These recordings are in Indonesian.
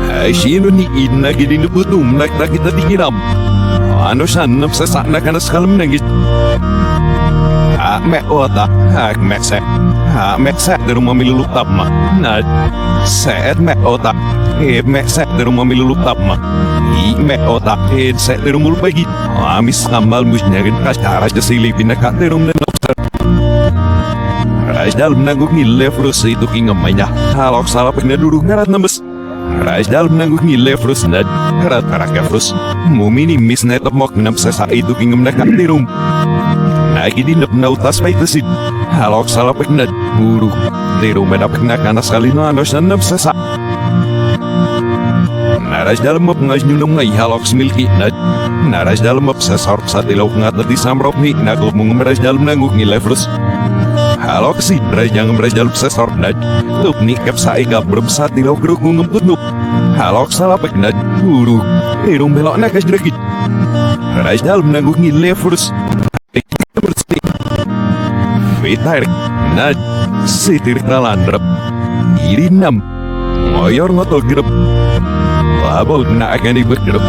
Ay sino ni ina gininibutum nakita dikiram. Ano siya napsasak na kanaskalam nagit. Me ota, me se, me se dari rumah milulutap ma. Nah, set me ota, me se dari rumah milulutap ma. Me ota, set dari rumah pagi. Amis kamal musnyarin kasar aja silipin nak dari rumah nopter. Rais dalam nangguk nilai frus itu kingamanya. Kalau salah pernah duduk ngarat nembes. Rais dalam nangguk nilai frus nad ngarat karakya frus. Mumini mis netop mok namsasa itu kingam nak dari rumah. Lagi di nautas pa itasid. Halok salah pagknad. Muro. Di rumah dapat nakana sekali no ano siya nabsasa. Naras dalam map ngas nyunong ngay halok smilki nad. Naras dalam map sa sarp sa tilaw ngat na di samrop ni. Naglop mong maras dalam nanguk ni lefrus. Halok si ras jangan maras dalam sa sarp nad. Tup ni kap sa igap berb sa tilaw geruk mong putnup. Halok salah pagknad. Muro. Di rumah belok nakas drakit. Ras dalam nanguk ni lefrus. Vitarik, nad, sitir nalandrap, irinam, ngoyor ngotol grep, labol na akan ibaggrep.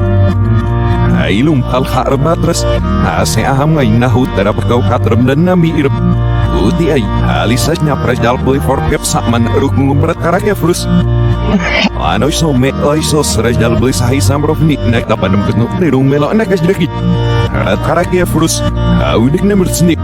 Ailum kalhar batras, ase aham ngay nahut darap kau katram dan nami irep. Uti ay, halisas nya prajal boy for pep sakman eruk ngumprat karakya frus. Ano so me ay so prajal boy sahi samrof nik nak tapadam ketnuk terung melok nakas drakit. Rat karakya frus, audik na mersnik.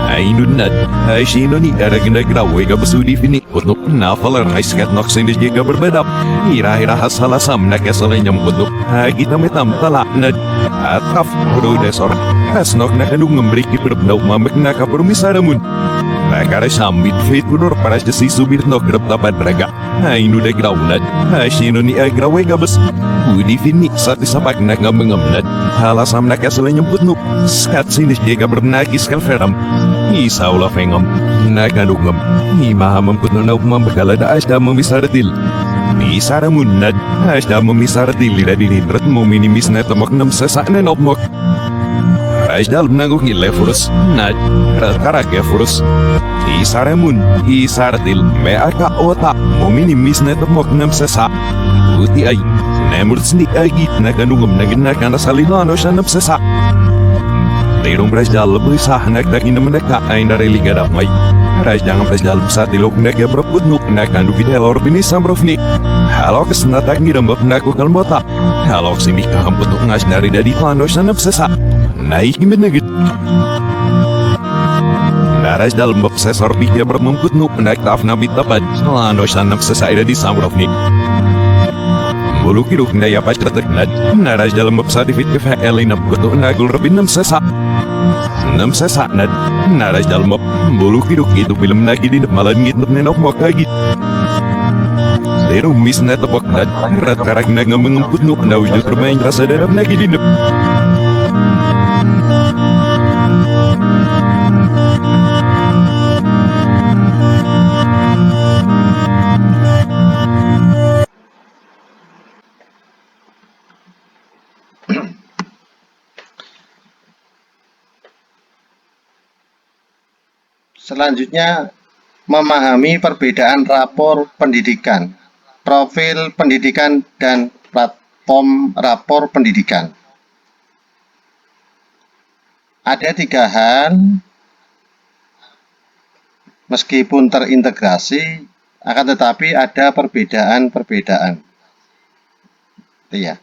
Ainun nad, ay sino ni aragna grawe ka basudi fini putnuk na falar ay skat nok sindis jiga berbedap. Ira-ira hasalasam na kasalan niyang putnuk, ay kita metam tala nad. At kaf, bro desor, kasnok na kanung ngembrik iperabnaw mamak na kapermisaramun. Nakara sambit fit punor para sa sisubit nok grab tapad raga. Ainun na graunad, ay sino ni ay grawe ka bas. Udi fini sa tisapak na ngamangamnad. Halasam na kasalan niyang putnuk, skat sindis jiga bernagis kalferam. Isaw la fengam, naganugam, imahamam putno na upmambagala da asda mamisaratil. Isaramunad, asda mamisaratil ila dinindrat mo minimis na tamak nam sasak na nopmok. Asda nanguk nilefurus, nad, karakya furus. Isaramun, isaratil, me aka otak mo minimis na tamak nam sasak. Uti ay, nemur snik agit naganugam naganakan nasalino siya nam sasak. Terong prasdal lebih sah nak dak ina meneka ay nareliga damay. Ras jangan prasdal besar tilok nak ya berputnuk nak kandu video bini samrofni. Halo kesenatak ngiram bab naku kalmota. Halo sini kaham putuk ngas dari dadi pano sanap sesa. Naik menegit. Naras dalam bab sesor pikir bermemputnuk nak taf nabi tapat. Lano sanap sesa di samrofni. Bulu kiruk na ya pas terteknad. Naras dalam bab sadifit kefa'el ina putuk nagul rabin nam sesa. Nam sesak nad, naras dalam bulu kiduk itu film lagi di malan gitu nenok mau kagit. Leru mis na tepok nad, rat karak na ngemput nuk na wujud bermain rasa darab lagi di nep. Selanjutnya, memahami perbedaan rapor pendidikan, profil pendidikan, dan platform rapor pendidikan. Ada 3 hal, meskipun terintegrasi, akan tetapi ada perbedaan-perbedaan. Iya.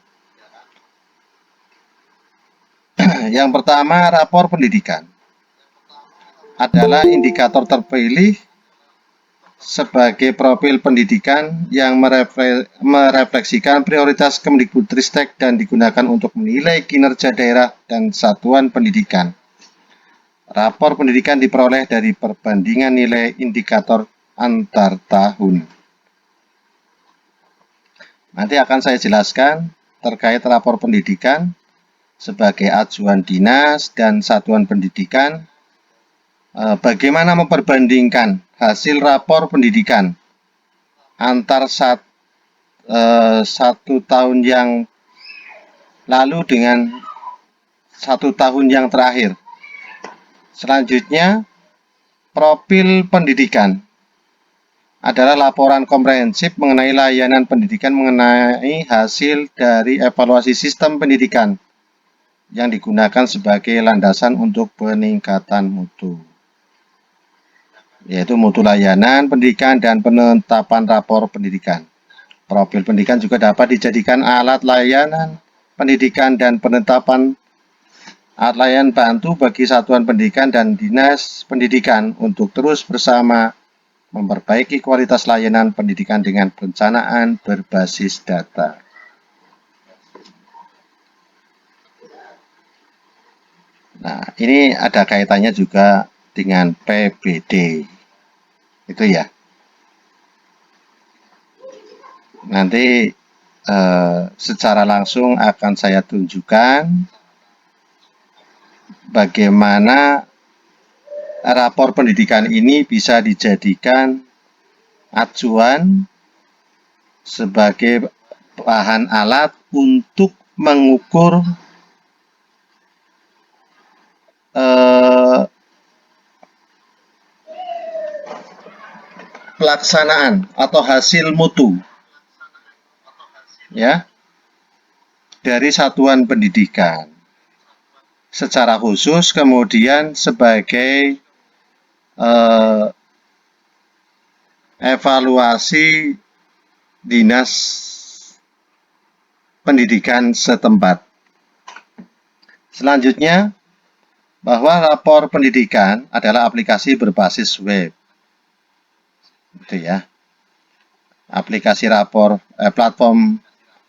Yang pertama, rapor pendidikan adalah indikator terpilih sebagai profil pendidikan yang merefleksikan prioritas Kemdikbudristek dan digunakan untuk menilai kinerja daerah dan satuan pendidikan. Rapor pendidikan diperoleh dari perbandingan nilai indikator antar tahun. Nanti akan saya jelaskan terkait rapor pendidikan sebagai acuan dinas dan satuan pendidikan. Bagaimana memperbandingkan hasil rapor pendidikan antar satu tahun yang lalu dengan 1 tahun yang terakhir. Selanjutnya, profil pendidikan. adalah laporan komprehensif mengenai layanan pendidikan mengenai hasil dari evaluasi sistem pendidikan yang digunakan sebagai landasan untuk peningkatan mutu, yaitu mutu layanan pendidikan dan penetapan rapor pendidikan. Profil pendidikan juga dapat dijadikan alat layanan pendidikan dan penetapan alat layanan bantu bagi satuan pendidikan dan dinas pendidikan untuk terus bersama memperbaiki kualitas layanan pendidikan dengan perencanaan berbasis data. Nah, ini ada kaitannya juga dengan PBD. Itu ya. Nanti secara langsung akan saya tunjukkan bagaimana rapor pendidikan ini bisa dijadikan acuan sebagai bahan alat untuk mengukur pelaksanaan atau hasil mutu ya dari satuan pendidikan. Secara khusus kemudian sebagai evaluasi dinas pendidikan setempat. Selanjutnya, bahwa rapor pendidikan adalah aplikasi berbasis web. Itu ya. Aplikasi platform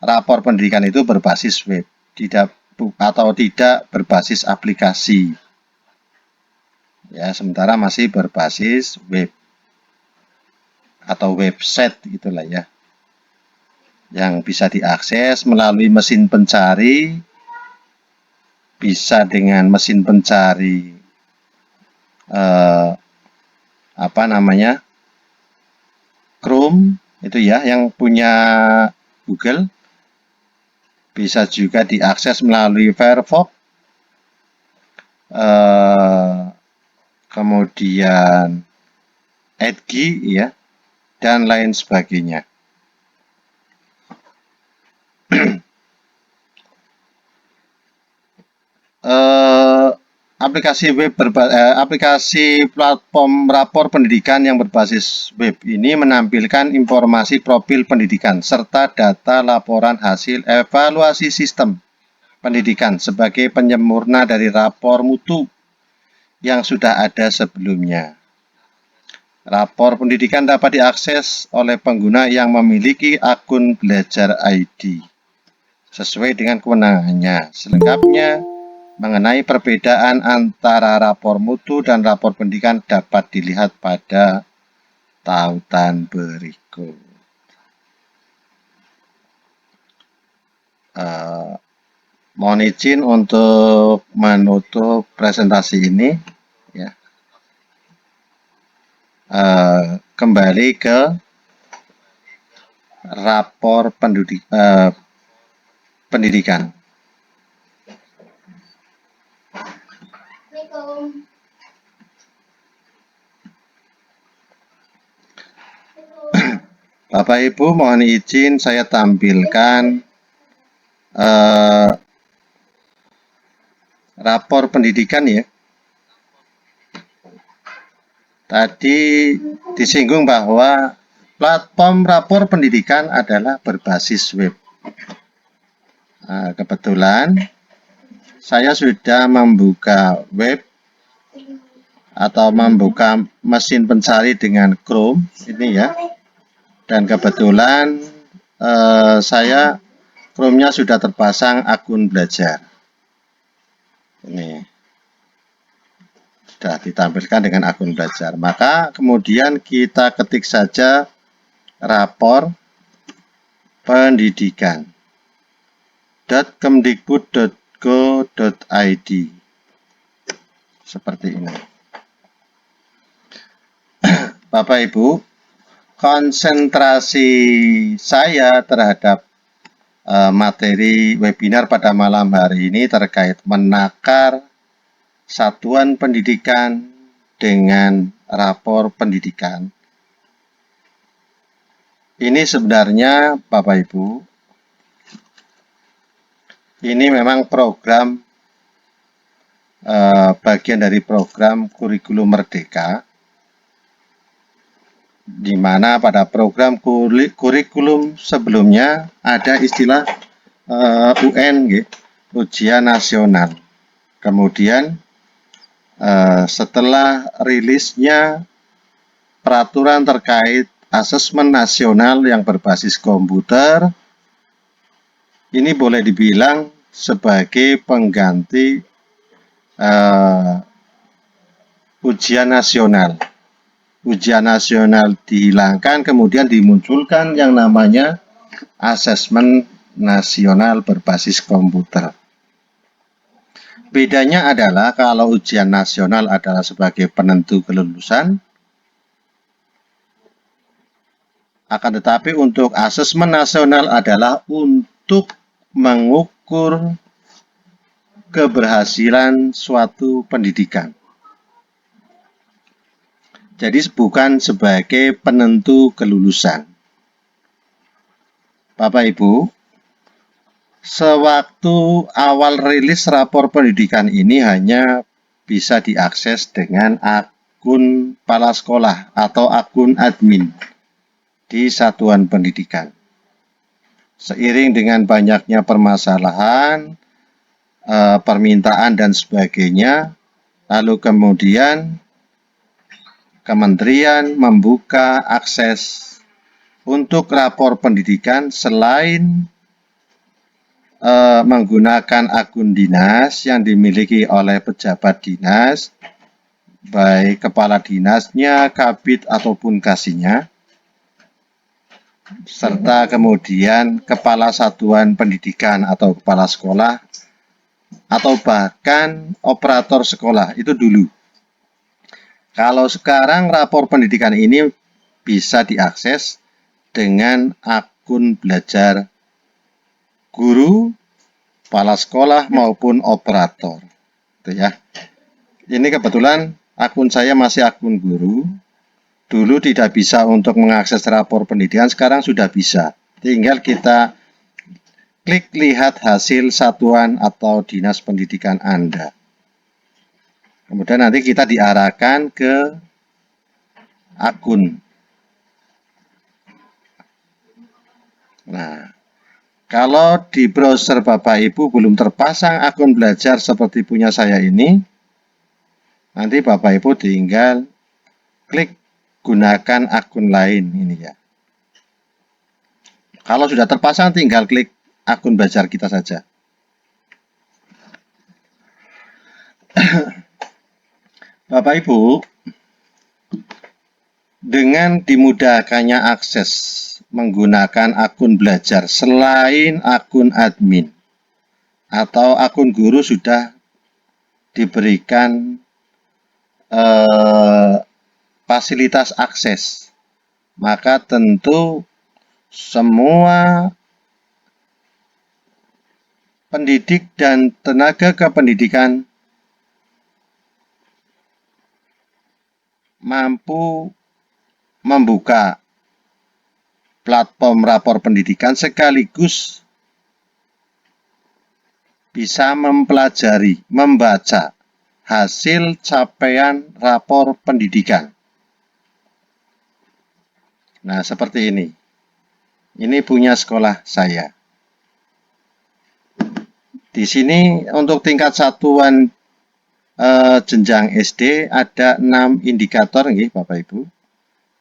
rapor pendidikan itu berbasis web, tidak berbasis aplikasi. Ya, sementara masih berbasis web atau website gitulah ya. Yang bisa diakses melalui mesin pencari, bisa dengan mesin pencari Chrome itu ya, yang punya Google. Bisa juga diakses melalui Firefox, kemudian Edge ya, dan lain sebagainya. Aplikasi platform rapor pendidikan yang berbasis web ini menampilkan informasi profil pendidikan serta data laporan hasil evaluasi sistem pendidikan sebagai penyempurna dari rapor mutu yang sudah ada sebelumnya. Rapor pendidikan dapat diakses oleh pengguna yang memiliki akun Belajar ID sesuai dengan kewenangannya. Selengkapnya mengenai perbedaan antara rapor mutu dan rapor pendidikan dapat dilihat pada tautan berikut. Mohon izin untuk menutup presentasi ini. Ya. Kembali ke rapor pendidikan. Bapak Ibu, mohon izin saya tampilkan rapor pendidikan ya. Tadi disinggung bahwa platform rapor pendidikan adalah berbasis web. Nah, kebetulan saya sudah membuka web atau membuka mesin pencari dengan Chrome ini ya. Dan kebetulan saya Chrome-nya sudah terpasang akun belajar. Ini sudah ditampilkan dengan akun belajar. Maka kemudian kita ketik saja rapor pendidikan .kemdikbud.go.id seperti ini. Bapak Ibu, konsentrasi saya terhadap materi webinar pada malam hari ini terkait menakar satuan pendidikan dengan rapor pendidikan Ini sebenarnya Bapak Ibu, ini memang program bagian dari program kurikulum Merdeka, di mana pada program kurikulum sebelumnya ada istilah UN, ujian nasional. Kemudian setelah rilisnya peraturan terkait asesmen nasional yang berbasis komputer, ini boleh dibilang sebagai pengganti ujian nasional. Ujian nasional dihilangkan, kemudian dimunculkan yang namanya asesmen nasional berbasis komputer. Bedanya adalah kalau ujian nasional adalah sebagai penentu kelulusan, akan tetapi untuk asesmen nasional adalah untuk mengukur keberhasilan suatu pendidikan. Jadi bukan sebagai penentu kelulusan. Bapak Ibu, sewaktu awal rilis rapor pendidikan ini hanya bisa diakses dengan akun kepala sekolah atau akun admin di satuan pendidikan. Seiring dengan banyaknya permasalahan, permintaan dan sebagainya, lalu kemudian Kementerian membuka akses untuk rapor pendidikan selain menggunakan akun dinas yang dimiliki oleh pejabat dinas, baik kepala dinasnya, kabid ataupun kasihnya, serta kemudian kepala satuan pendidikan atau kepala sekolah, atau bahkan operator sekolah, itu dulu. Kalau sekarang rapor pendidikan ini bisa diakses dengan akun belajar guru, kepala sekolah maupun operator. Itu ya. Ini kebetulan akun saya masih akun guru. Dulu tidak bisa untuk mengakses rapor pendidikan, sekarang sudah bisa. Tinggal kita klik lihat hasil satuan atau dinas pendidikan Anda. Kemudian nanti kita diarahkan ke akun. Nah, kalau di browser Bapak Ibu belum terpasang akun belajar seperti punya saya ini, nanti Bapak Ibu tinggal klik gunakan akun lain ini ya. Kalau sudah terpasang tinggal klik akun belajar kita saja. Bapak Ibu, dengan dimudahkannya akses menggunakan akun belajar selain akun admin atau akun guru sudah diberikan fasilitas akses, maka tentu semua pendidik dan tenaga kependidikan mampu membuka platform rapor pendidikan sekaligus bisa mempelajari, membaca hasil capaian rapor pendidikan. Nah, seperti ini. Ini punya sekolah saya. Di sini untuk tingkat satuan jenjang SD ada 6 indikator nih Bapak Ibu.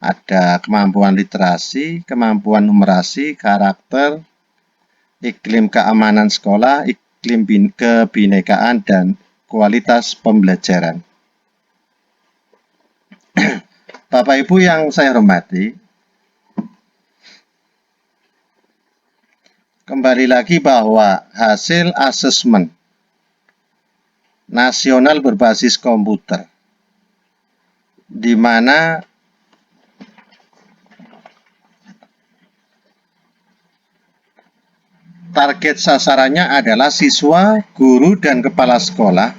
Ada kemampuan literasi, kemampuan numerasi, karakter, iklim keamanan sekolah, iklim kebinekaan, dan kualitas pembelajaran. Bapak Ibu yang saya hormati, kembali lagi bahwa hasil asesmen nasional berbasis komputer, di mana target sasarannya adalah siswa, guru, dan kepala sekolah,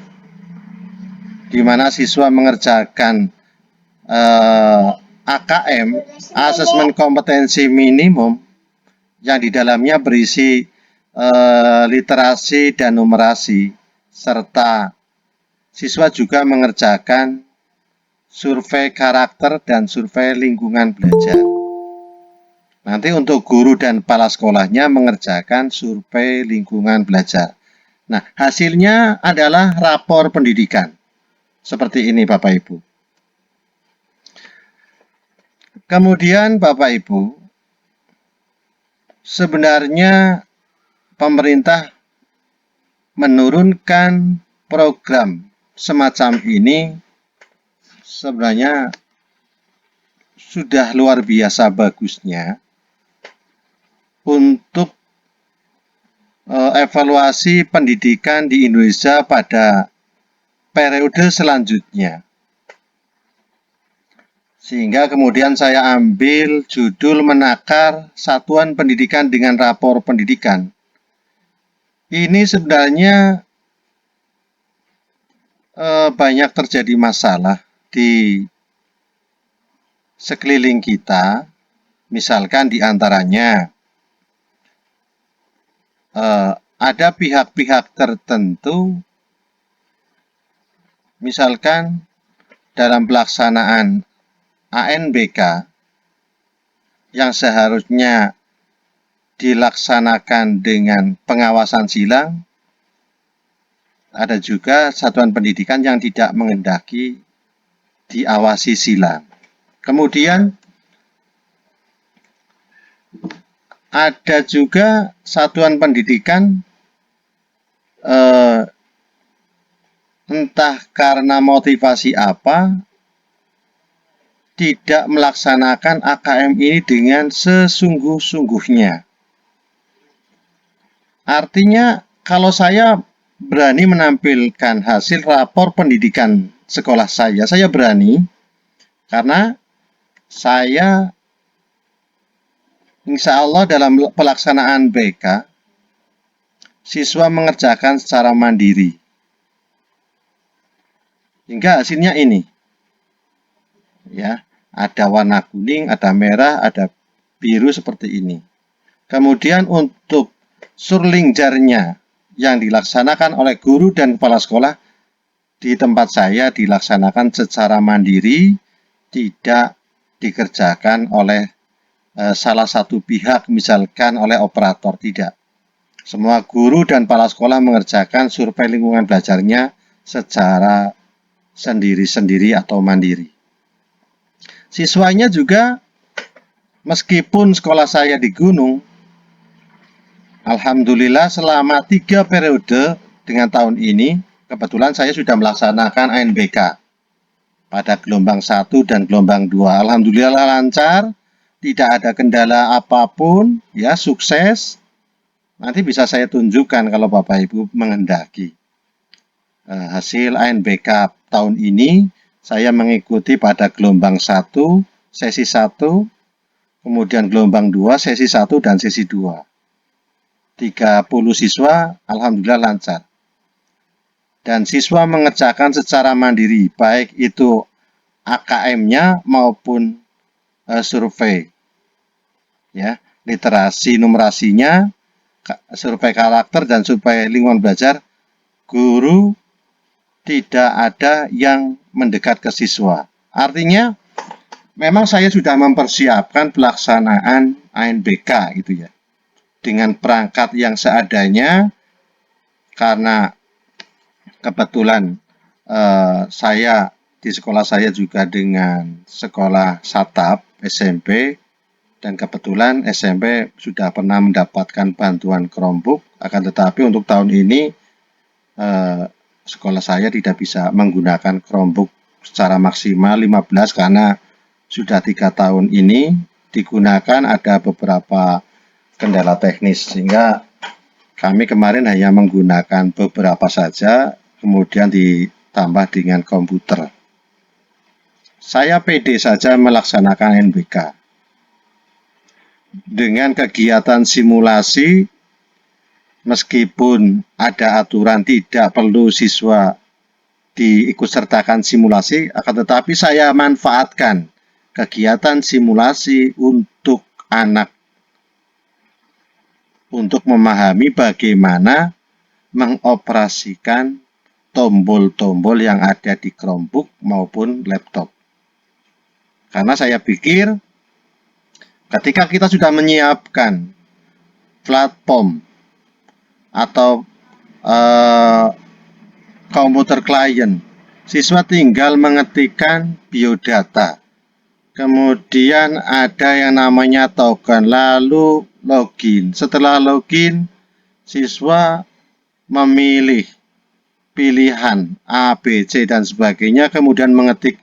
di mana siswa mengerjakan AKM, asesmen kompetensi minimum, yang di dalamnya berisi literasi dan numerasi, serta siswa juga mengerjakan survei karakter dan survei lingkungan belajar. Nanti untuk guru dan kepala sekolahnya mengerjakan survei lingkungan belajar. Nah, hasilnya adalah rapor pendidikan. Seperti ini Bapak Ibu. Kemudian Bapak Ibu, sebenarnya pemerintah menurunkan program semacam ini sebenarnya sudah luar biasa bagusnya untuk evaluasi pendidikan di Indonesia pada periode selanjutnya. Sehingga kemudian saya ambil judul menakar satuan pendidikan dengan rapor pendidikan. Ini sebenarnya banyak terjadi masalah di sekeliling kita, misalkan di antaranya ada pihak-pihak tertentu, misalkan dalam pelaksanaan ANBK yang seharusnya dilaksanakan dengan pengawasan silang, ada juga satuan pendidikan yang tidak menghendaki diawasi silang. Kemudian ada juga satuan pendidikan entah karena motivasi apa tidak melaksanakan AKM ini dengan sesungguh-sungguhnya. Artinya kalau saya berani menampilkan hasil rapor pendidikan sekolah saya berani karena saya insya Allah dalam pelaksanaan BK siswa mengerjakan secara mandiri hingga hasilnya ini ya, ada warna kuning, ada merah, ada biru seperti ini. Kemudian untuk surlingjarnya yang dilaksanakan oleh guru dan kepala sekolah di tempat saya dilaksanakan secara mandiri, tidak dikerjakan oleh salah satu pihak, misalkan oleh operator, tidak. Semua guru dan kepala sekolah mengerjakan survei lingkungan belajarnya secara sendiri-sendiri atau mandiri. Siswanya juga, meskipun sekolah saya di gunung, alhamdulillah selama 3 periode dengan tahun ini, kebetulan saya sudah melaksanakan ANBK pada gelombang 1 dan gelombang 2. Alhamdulillah lancar, tidak ada kendala apapun, ya sukses. Nanti bisa saya tunjukkan kalau Bapak Ibu menghendaki. Hasil ANBK tahun ini, saya mengikuti pada gelombang 1, sesi 1, kemudian gelombang 2, sesi 1 dan sesi 2. 30 siswa, alhamdulillah lancar. Dan siswa mengerjakan secara mandiri, baik itu AKM-nya maupun survei. Ya, literasi numerasinya, survei karakter dan survei lingkungan belajar, guru tidak ada yang mendekat ke siswa. Artinya memang saya sudah mempersiapkan pelaksanaan ANBK gitu ya. Dengan perangkat yang seadanya, karena kebetulan saya di sekolah saya juga dengan sekolah Satap SMP, dan kebetulan SMP sudah pernah mendapatkan bantuan Chromebook, akan tetapi untuk tahun ini sekolah saya tidak bisa menggunakan Chromebook secara maksimal 15 karena sudah 3 tahun ini digunakan, ada beberapa kendala teknis sehingga kami kemarin hanya menggunakan beberapa saja, kemudian ditambah dengan komputer. Saya pede saja melaksanakan NBK dengan kegiatan simulasi. Meskipun ada aturan tidak perlu siswa diikutsertakan simulasi, akan tetapi saya manfaatkan kegiatan simulasi untuk anak untuk memahami bagaimana mengoperasikan tombol-tombol yang ada di Chromebook maupun laptop. Karena saya pikir ketika kita sudah menyiapkan platform atau komputer klien, siswa tinggal mengetikkan biodata. Kemudian ada yang namanya token, lalu login. Setelah login, siswa memilih pilihan A, B, C, dan sebagainya, kemudian mengetik.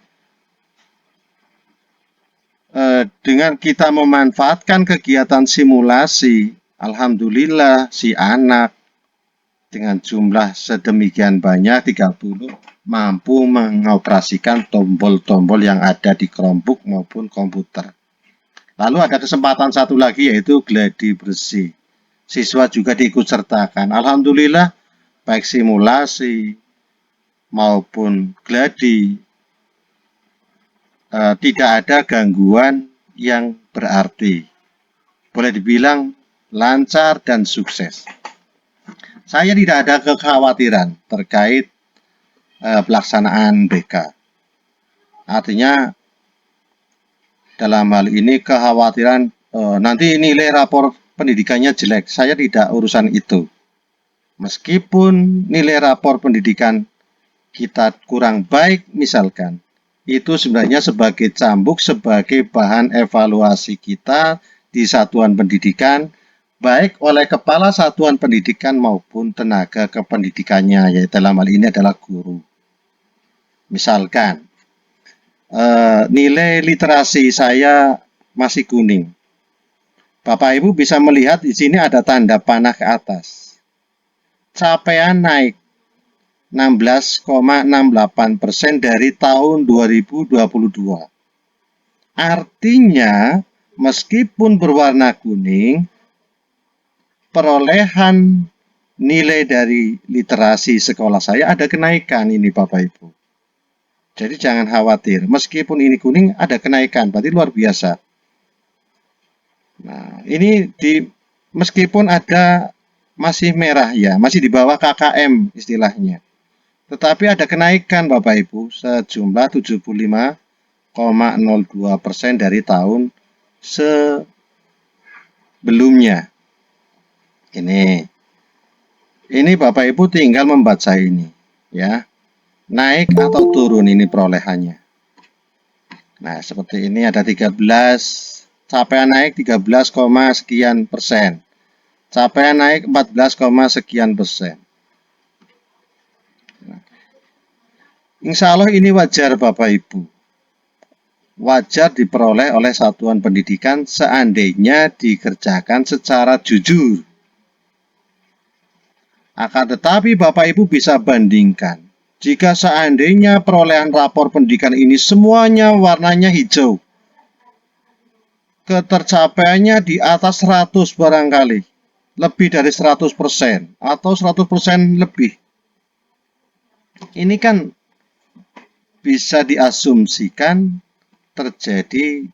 Dengan kita memanfaatkan kegiatan simulasi, alhamdulillah si anak dengan jumlah sedemikian banyak 30 mampu mengoperasikan tombol-tombol yang ada di Chromebook maupun komputer. Lalu ada kesempatan satu lagi yaitu gladi bersih. Siswa juga diikut sertakan. Alhamdulillah baik simulasi maupun gladi tidak ada gangguan yang berarti. Boleh dibilang lancar dan sukses. Saya tidak ada kekhawatiran terkait pelaksanaan BK. Artinya dalam hal ini kekhawatiran nanti nilai rapor pendidikannya jelek. Saya tidak urusan itu. Meskipun nilai rapor pendidikan kita kurang baik misalkan, itu sebenarnya sebagai cambuk, sebagai bahan evaluasi kita di satuan pendidikan, baik oleh kepala satuan pendidikan maupun tenaga kependidikannya, yaitu dalam hal ini adalah guru. Misalkan, nilai literasi saya masih kuning. Bapak Ibu bisa melihat di sini ada tanda panah ke atas. Capaian naik 16,68% dari tahun 2022. Artinya, meskipun berwarna kuning, perolehan nilai dari literasi sekolah saya ada kenaikan ini Bapak Ibu. Jadi jangan khawatir, meskipun ini kuning ada kenaikan, berarti luar biasa. Nah, ini meskipun ada masih merah ya, masih di bawah KKM istilahnya. Tetapi ada kenaikan Bapak Ibu sejumlah 75,02% dari tahun sebelumnya. Ini Bapak Ibu tinggal membaca ini ya. Naik atau turun ini perolehannya. Nah, seperti ini ada 13, capaian naik 13, sekian persen. Capaian naik 14, sekian persen. Insya Allah ini wajar Bapak Ibu. Wajar diperoleh oleh satuan pendidikan seandainya dikerjakan secara jujur. Akan tetapi Bapak Ibu bisa bandingkan. Jika seandainya perolehan rapor pendidikan ini semuanya warnanya hijau, ketercapaiannya di atas 100 barangkali, lebih dari 100% atau 100% lebih. Ini kan bisa diasumsikan terjadi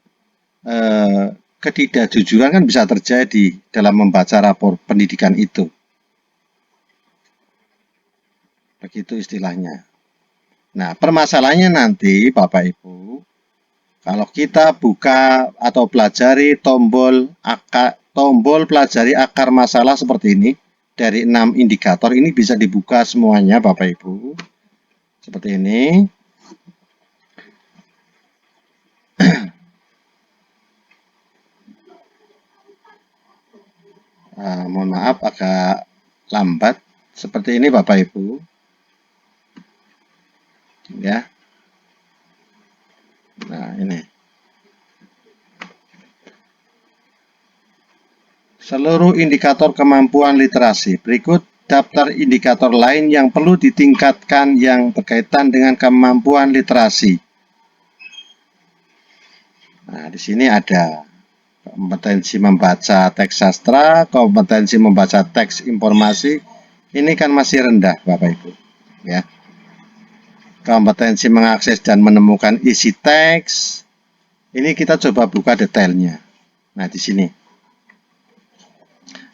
ketidakjujuran kan bisa terjadi dalam membaca rapor pendidikan itu. Begitu istilahnya. Nah, permasalahannya nanti Bapak Ibu, kalau kita buka atau pelajari tombol pelajari akar masalah seperti ini, dari 6 indikator ini bisa dibuka semuanya Bapak Ibu. Seperti ini. Mohon maaf agak lambat. Seperti ini Bapak Ibu. Ya. Nah, ini. Seluruh indikator kemampuan literasi. Berikut daftar indikator lain yang perlu ditingkatkan yang berkaitan dengan kemampuan literasi. Nah, di sini ada kompetensi membaca teks sastra, kompetensi membaca teks informasi. Ini kan masih rendah, Bapak Ibu. Ya. Kompetensi mengakses dan menemukan isi teks, Ini kita coba buka detailnya. Nah, di sini.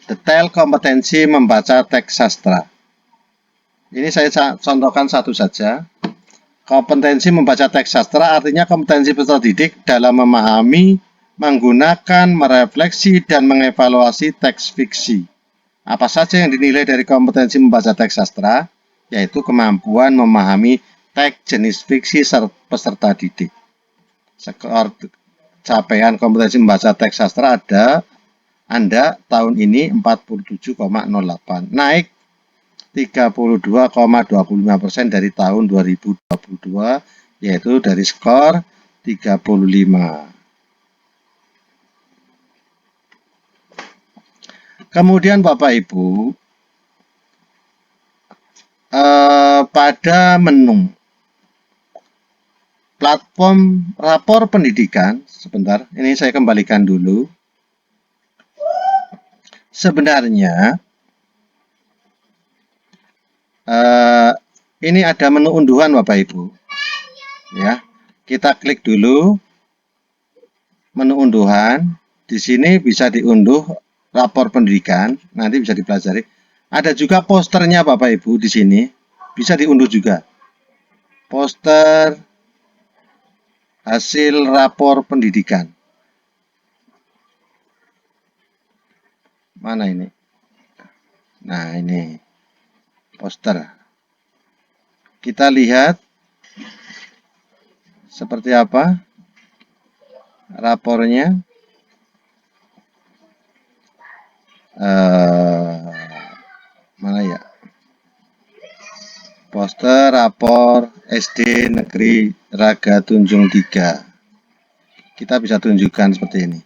Detail kompetensi membaca teks sastra. Ini saya contohkan satu saja. Kompetensi membaca teks sastra artinya kompetensi peserta didik dalam memahami, menggunakan, merefleksi, dan mengevaluasi teks fiksi. Apa saja yang dinilai dari kompetensi membaca teks sastra? Yaitu kemampuan memahami teks jenis fiksi peserta didik. Skor capaian kompetensi membaca teks sastra Anda tahun ini 47,08, naik 32,25% dari tahun 2022, yaitu dari skor 35. Kemudian Bapak Ibu, pada menu platform rapor pendidikan, sebentar, ini saya kembalikan dulu. Sebenarnya ini ada menu unduhan Bapak Ibu. Ya, kita klik dulu menu unduhan. Di sini bisa diunduh rapor pendidikan, nanti bisa dipelajari. Ada juga posternya Bapak Ibu di sini, bisa diunduh juga. Poster hasil rapor pendidikan. Mana ini? Nah, ini poster. Kita lihat seperti apa rapornya. Mana ya? Poster rapor SD Negeri Raga Tunjung 3. Kita bisa tunjukkan seperti ini.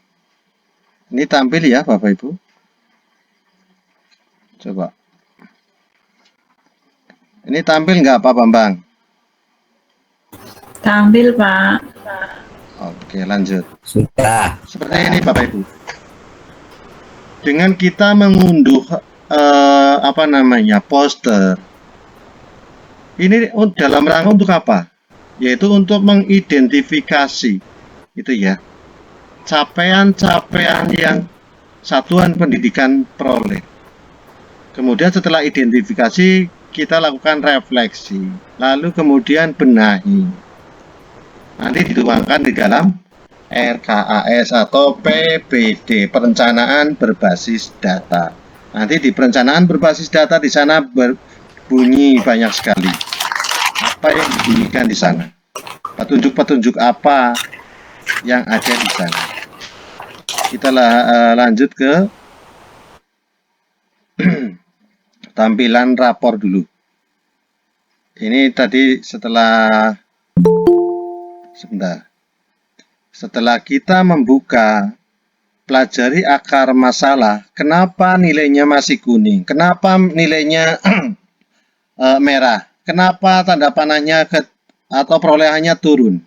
Ini tampil ya Bapak Ibu. Coba. Ini tampil nggak Pak Bambang? Tampil, Pak. Oke, lanjut. Sudah. Seperti ini Bapak Ibu. Dengan kita mengunduh poster, ini dalam rangka untuk apa? Yaitu untuk mengidentifikasi itu ya, capaian-capaian yang satuan pendidikan peroleh. Kemudian setelah identifikasi, kita lakukan refleksi, lalu kemudian benahi. Nanti dituangkan di dalam RKAS atau PBD, perencanaan berbasis data. Nanti di perencanaan berbasis data di sana berbunyi banyak sekali. Apa yang dibunyikan di sana? Petunjuk-petunjuk apa yang ada di sana? Kita lanjut ke tampilan rapor dulu. Ini tadi setelah kita membuka pelajari akar masalah, kenapa nilainya masih kuning? Kenapa nilainya merah? Kenapa tanda panahnya atau perolehannya turun?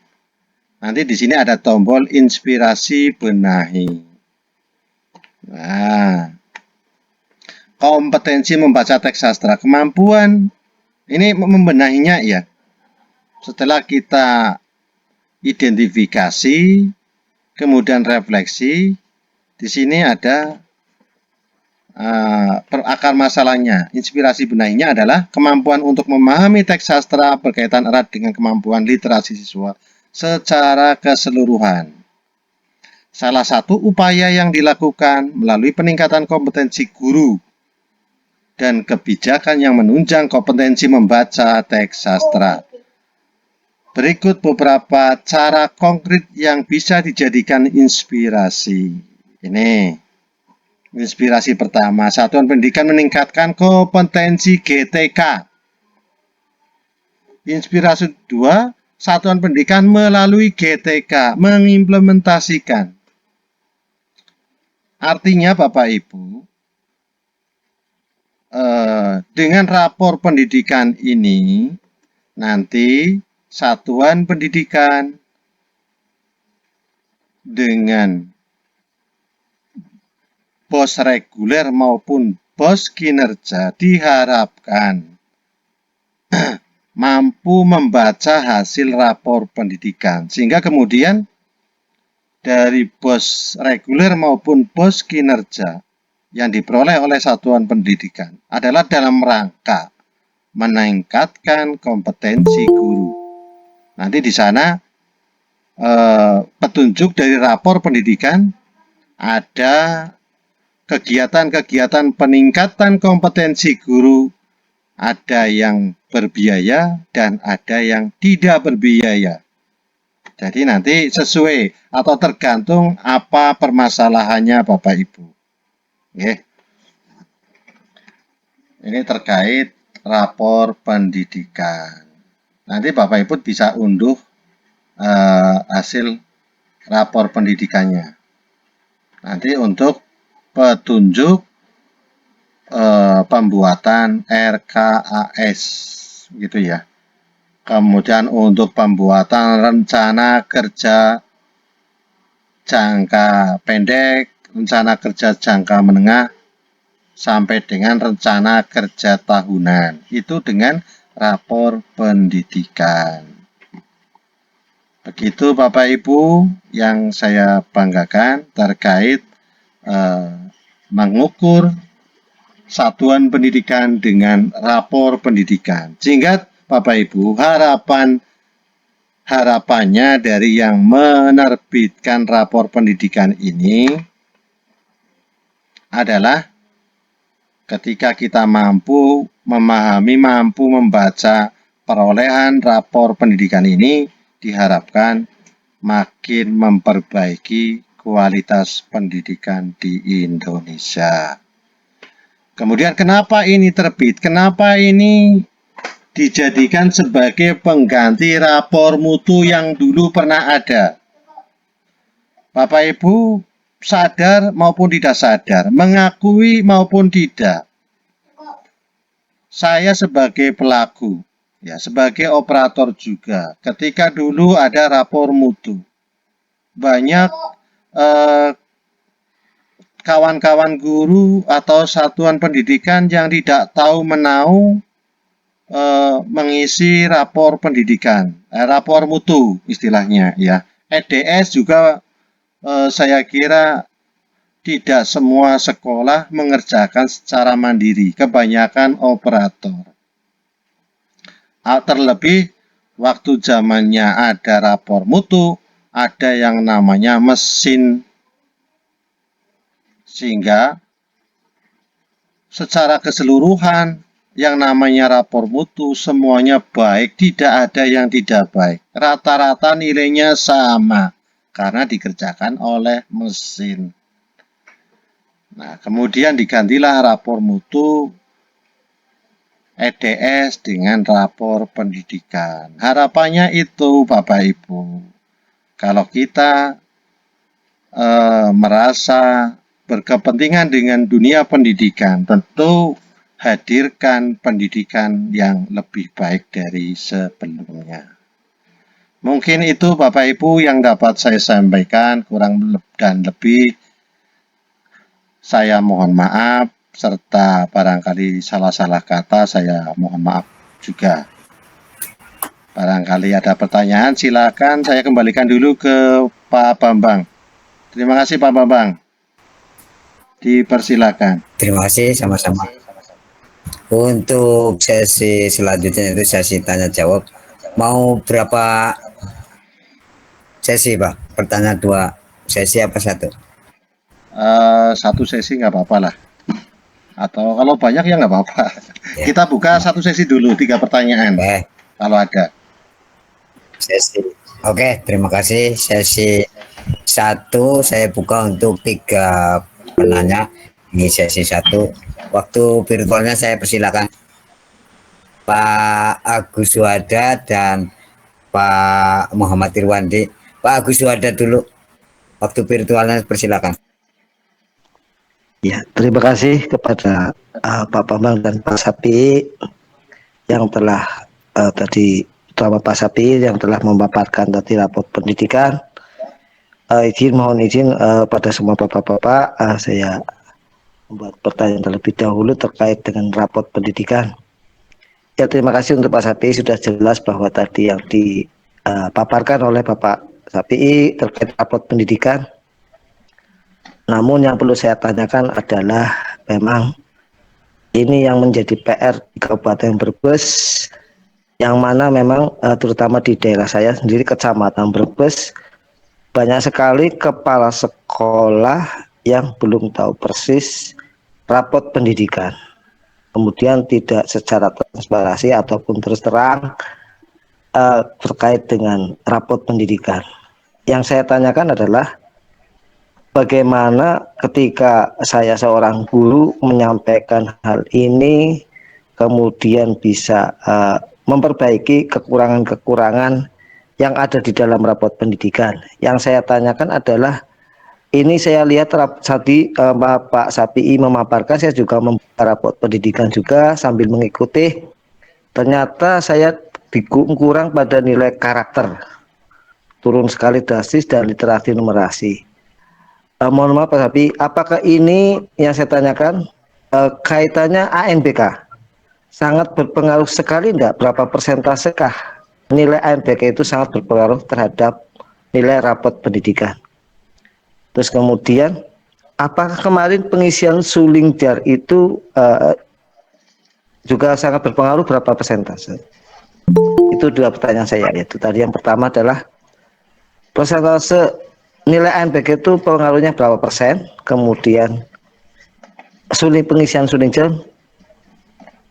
Nanti di sini ada tombol inspirasi benahi. Nah, kompetensi membaca teks sastra, kemampuan ini membenahinya ya. Setelah kita identifikasi, kemudian refleksi, di sini ada akar masalahnya. Inspirasi benahinya adalah kemampuan untuk memahami teks sastra berkaitan erat dengan kemampuan literasi siswa secara keseluruhan. Salah satu upaya yang dilakukan melalui peningkatan kompetensi guru dan kebijakan yang menunjang kompetensi membaca teks sastra. Berikut beberapa cara konkret yang bisa dijadikan inspirasi. Ini inspirasi pertama, satuan pendidikan meningkatkan kompetensi GTK. Inspirasi kedua, satuan pendidikan melalui GTK mengimplementasikan. Artinya Bapak Ibu, dengan rapor pendidikan ini nanti satuan pendidikan dengan bos reguler maupun bos kinerja diharapkan mampu membaca hasil rapor pendidikan, sehingga kemudian dari bos reguler maupun bos kinerja yang diperoleh oleh satuan pendidikan adalah dalam rangka meningkatkan kompetensi guru. Nanti di sana petunjuk dari rapor pendidikan ada kegiatan-kegiatan peningkatan kompetensi guru, ada yang berbiaya dan ada yang tidak berbiaya. Jadi nanti sesuai atau tergantung apa permasalahannya Bapak Ibu. Oke. Ini terkait rapor pendidikan. Nanti Bapak Ibu bisa unduh hasil rapor pendidikannya. Nanti untuk petunjuk pembuatan RKAS gitu ya. Kemudian untuk pembuatan rencana kerja jangka pendek, rencana kerja jangka menengah, sampai dengan rencana kerja tahunan. Itu dengan rapor pendidikan. Begitu Bapak Ibu yang saya banggakan terkait mengukur satuan pendidikan dengan rapor pendidikan. Sehingga Bapak Ibu, harapannya dari yang menerbitkan rapor pendidikan ini adalah ketika kita mampu memahami, mampu membaca perolehan rapor pendidikan ini, diharapkan makin memperbaiki kualitas pendidikan di Indonesia. Kemudian kenapa ini terbit? Kenapa ini dijadikan sebagai pengganti rapor mutu yang dulu pernah ada? Bapak Ibu sadar maupun tidak sadar, mengakui maupun tidak, saya sebagai pelaku, ya sebagai operator juga, ketika dulu ada rapor mutu, banyak kawan-kawan guru atau satuan pendidikan yang tidak tahu menahu mengisi rapor pendidikan, rapor mutu istilahnya ya. EDS juga saya kira tidak semua sekolah mengerjakan secara mandiri, kebanyakan operator. Terlebih waktu zamannya ada rapor mutu, ada yang namanya mesin, sehingga secara keseluruhan yang namanya rapor mutu semuanya baik, tidak ada yang tidak baik. Rata-rata nilainya sama karena dikerjakan oleh mesin. Nah, kemudian digantilah rapor mutu EDS dengan rapor pendidikan. Harapannya itu Bapak Ibu, kalau kita merasa berkepentingan dengan dunia pendidikan, tentu hadirkan pendidikan yang lebih baik dari sebelumnya. Mungkin itu Bapak Ibu yang dapat saya sampaikan, kurang dan lebih saya mohon maaf, serta barangkali salah-salah kata saya mohon maaf juga. Barangkali ada pertanyaan, silakan saya kembalikan dulu ke Pak Bambang. Terima kasih Pak Bambang. Dipersilakan. Terima kasih, sama-sama. Untuk sesi selanjutnya itu sesi tanya jawab. Mau berapa sesi Pak? Pertanyaan 2 sesi apa 1? Satu sesi nggak apa-apa lah. Atau kalau banyak ya nggak apa-apa. Ya. Kita buka satu sesi dulu, 3 pertanyaan. Kalau ada. Sesi. Oke, terima kasih. Sesi 1 saya buka untuk 3 penanya. Ini sesi 1. Waktu virtualnya saya persilakan Pak Agus Suhada dan Pak Muhammad Irwandi. Pak Agus Suhada dulu. Waktu virtualnya persilakan. Ya, terima kasih kepada Pak Bambang dan Pak Sapi yang telah terutama Pak Sapi yang telah memaparkan tadi rapor pendidikan. Mohon izin pada semua bapak-bapak, saya membuat pertanyaan terlebih dahulu terkait dengan rapor pendidikan. Ya, terima kasih untuk Pak Sapi, sudah jelas bahwa tadi yang dipaparkan oleh Bapak Sapi terkait rapot pendidikan. Namun yang perlu saya tanyakan adalah memang ini yang menjadi PR di Kabupaten Brebes, yang mana memang terutama di daerah saya sendiri Kecamatan Brebes banyak sekali kepala sekolah yang belum tahu persis rapot pendidikan. Kemudian tidak secara transparansi ataupun terus terang terkait dengan rapot pendidikan. Yang saya tanyakan adalah bagaimana ketika saya seorang guru menyampaikan hal ini, kemudian bisa memperbaiki kekurangan-kekurangan yang ada di dalam rapot pendidikan. Yang saya tanyakan adalah, ini saya lihat tadi Pak Sapii memaparkan, saya juga membuka rapot pendidikan juga sambil mengikuti. Ternyata saya kurang pada nilai karakter, turun sekali drastis, dan literasi numerasi. Mohon maaf Pak Sapi, apakah ini yang saya tanyakan kaitannya ANBK sangat berpengaruh sekali enggak? Berapa persentasenya nilai ANBK itu sangat berpengaruh terhadap nilai rapot pendidikan? Terus kemudian, apakah kemarin pengisian suling jar itu juga sangat berpengaruh, berapa persentase? Itu dua pertanyaan saya. Yaitu tadi yang pertama adalah persentase nilai ANBK itu pengaruhnya berapa persen, kemudian pengisian suling jar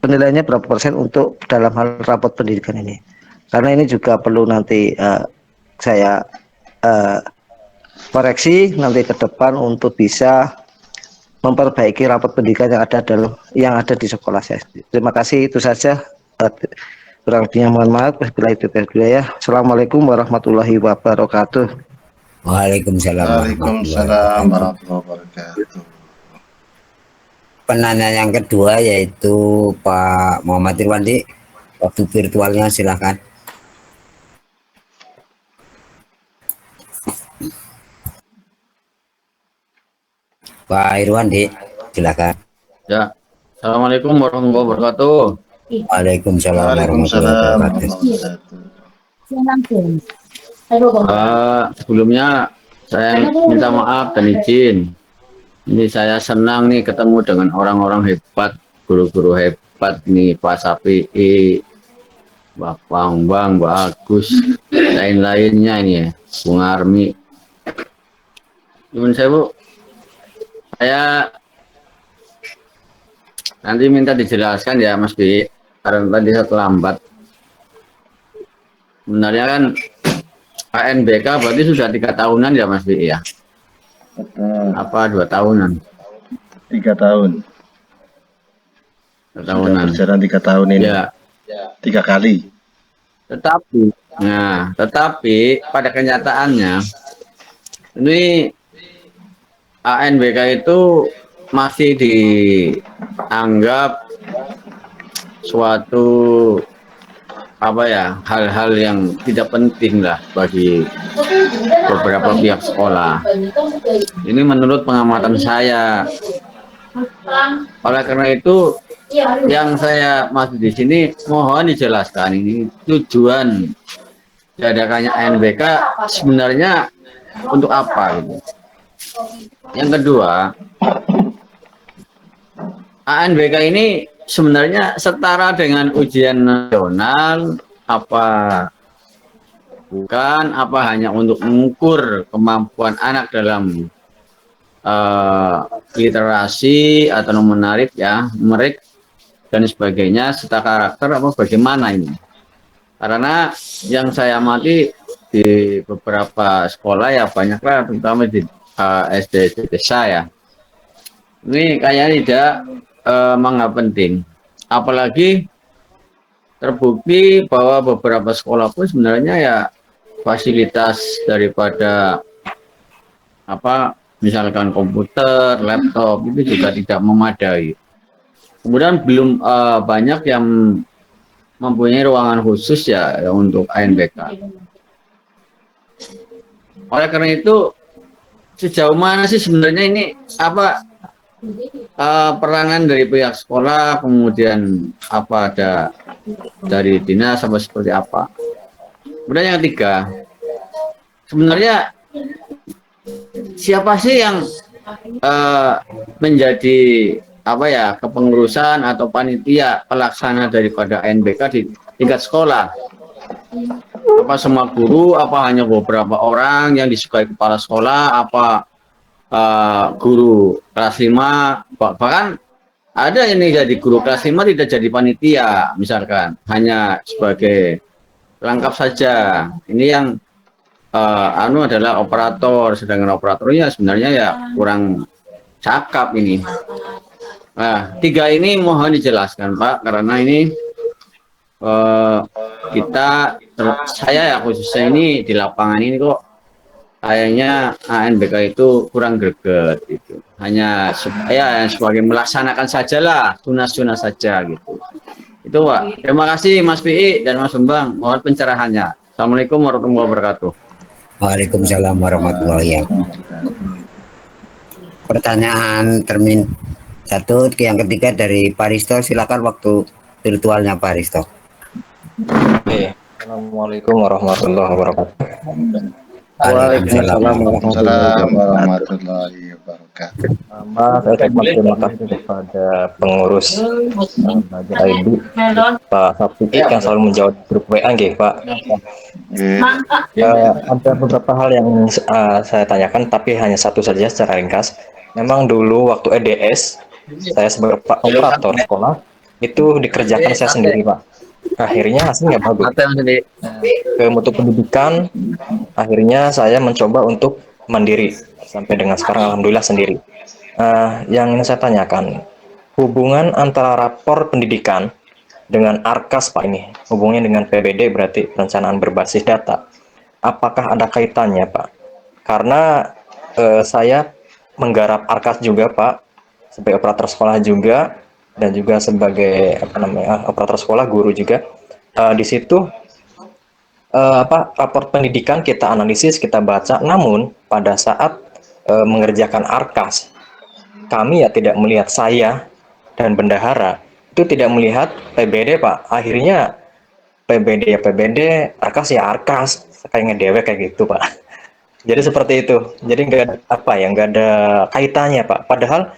penilaiannya berapa persen untuk dalam hal rapot pendidikan ini. Karena ini juga perlu nanti saya koreksi nanti ke depan untuk bisa memperbaiki rapot pendidikan yang ada di sekolah saya. Terima kasih, itu saja. Kurang lebihnya mohon maaf. Assalamualaikum warahmatullahi wabarakatuh. Waalaikumsalam Warahmatullahi wabarakatuh. Penanya yang kedua yaitu Pak Muhammad Irwandi, waktu virtualnya silakan. Pak Irwandi, silakan. Ya, Assalamualaikum warahmatullahi wabarakatuh. Waalaikumsalam warahmatullahi wabarakatuh. Sebelumnya saya minta maaf dan izin. Ini saya senang nih ketemu dengan orang-orang hebat, guru-guru hebat nih, Pak Sapii, Pak Bambang, Mbak Agus, lain-lainnya ini ya, Bung Armi. Cuman saya Bu, saya nanti minta dijelaskan ya Mas Bi, karena tadi saya terlambat. Sebenarnya kan ANBK berarti sudah 3 tahunan ya Mas Bi ya? Apa 2 tahunan? 3 tahun. 2 tahunan. Berjalan 3 tahun ini. Ya. 3 kali. Tetapi pada kenyataannya ini ANBK itu masih dianggap suatu hal-hal yang tidak penting lah bagi beberapa pihak sekolah. Ini menurut pengamatan saya. Oleh karena itu, yang saya maksud di sini mohon dijelaskan ini tujuan diadakannya ANBK sebenarnya untuk apa gitu. Yang kedua, ANBK ini sebenarnya setara dengan ujian nasional apa bukan, apa hanya untuk mengukur kemampuan anak dalam literasi atau numerik dan sebagainya, serta karakter, apa bagaimana ini? Karena yang saya amati di beberapa sekolah ya banyaklah, terutama di SD desa ya, ini kayaknya tidak menganggap penting. Apalagi terbukti bahwa beberapa sekolah pun sebenarnya ya fasilitas daripada misalkan komputer, laptop itu juga tidak memadai. Kemudian belum banyak yang mempunyai ruangan khusus ya untuk ANBK. Oleh karena itu, sejauh mana sih sebenarnya ini peranan dari pihak sekolah, kemudian ada dari dinas, seperti apa? Kemudian yang ketiga, sebenarnya siapa sih yang menjadi apa ya kepengurusan atau panitia pelaksana daripada ANBK di tingkat sekolah? Apa semua guru? Apa hanya beberapa orang yang disukai kepala sekolah? Apa guru kelas 5? Bahkan ada ini jadi guru kelas 5 tidak jadi panitia, misalkan hanya sebagai pelengkap saja. Ini yang anu adalah operator, sedangkan operatornya sebenarnya ya kurang cakap ini. Nah, tiga ini mohon dijelaskan Pak, karena ini saya ya khususnya ini di lapangan ini kok kayaknya ANBK itu kurang greget gitu. Hanya supaya sebagai melaksanakan sajalah, tunas-tunas saja gitu. Itu Pak. Terima kasih Mas PI dan Mas Bambang. Mohon pencerahannya. Assalamualaikum warahmatullahi wabarakatuh. Waalaikumsalam warahmatullahi wabarakatuh. Pertanyaan termin 1 yang ketiga dari Pak Risto, silakan waktu virtualnya Pak Risto. Oke. Assalamualaikum warahmatullahi wabarakatuh. Waalaikumsalam. Waalaikumsalam warahmatullahi wabarakatuh. Pertama, saya ucapkan terima kasih kepada pengurus bagi ID Pak Sapti yang selalu menjawab grup WA, nggih, Pak. Ada beberapa hal yang saya tanyakan, tapi hanya satu saja secara ringkas. Memang dulu waktu EDS, saya sebagai Pak operator sekolah itu dikerjakan saya sendiri, Pak. Akhirnya hasilnya bagus. Ke mutu pendidikan, akhirnya saya mencoba untuk mandiri sampai dengan sekarang alhamdulillah sendiri. Yang ingin saya tanyakan, hubungan antara rapor pendidikan dengan ARKAS Pak ini, hubungannya dengan PBD berarti perencanaan berbasis data. Apakah ada kaitannya Pak? Karena saya menggarap ARKAS juga Pak, sebagai operator sekolah juga, dan juga sebagai operator sekolah guru juga. Di situ rapor pendidikan kita analisis, kita baca, namun pada saat mengerjakan ARKAS, kami ya tidak melihat, saya dan bendahara itu tidak melihat PBD Pak. Akhirnya PBD ya PBD, ARKAS ya ARKAS, kayak ngedewek kayak gitu Pak. Jadi seperti itu. Jadi nggak ada kaitannya Pak. Padahal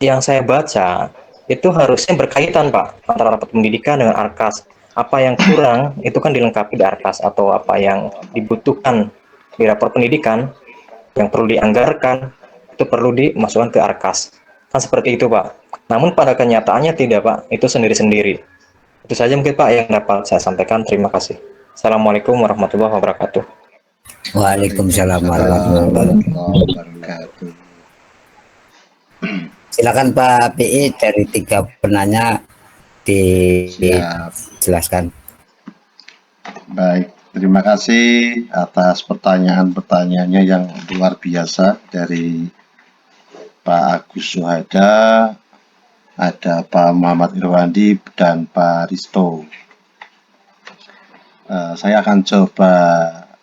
yang saya baca itu harusnya berkaitan Pak antara rapat pendidikan dengan ARKAS. Apa yang kurang itu kan dilengkapi di ARKAS, atau apa yang dibutuhkan di rapor pendidikan yang perlu dianggarkan itu perlu dimasukkan ke ARKAS. Kan seperti itu Pak. Namun pada kenyataannya tidak Pak, itu sendiri-sendiri. Itu saja mungkin Pak yang dapat saya sampaikan. Terima kasih. Assalamualaikum warahmatullahi wabarakatuh. Waalaikumsalam warahmatullahi wabarakatuh. Silakan Pak PI dari 3 penanya dijelaskan. Baik, terima kasih atas pertanyaan-pertanyaannya yang luar biasa dari Pak Agus Suhada, ada Pak Muhammad Irwandi, dan Pak Risto. Saya akan coba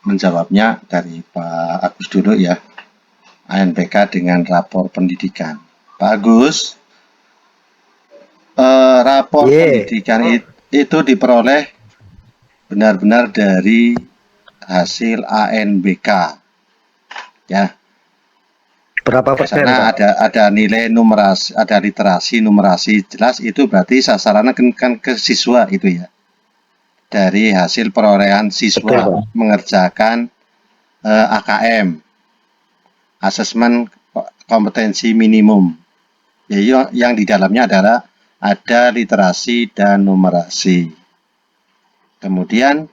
menjawabnya dari Pak Agus dulu ya. ANBK dengan rapor pendidikan. Pak Agus, rapor pendidikan itu diperoleh benar-benar dari hasil ANBK, ya. Berapa persen? Karena ada nilai numerasi, ada literasi numerasi jelas, itu berarti sasarannya kan ke siswa itu ya. Dari hasil perolehan siswa mengerjakan AKM, asesmen kompetensi minimum. Ya, yang di dalamnya adalah ada literasi dan numerasi. Kemudian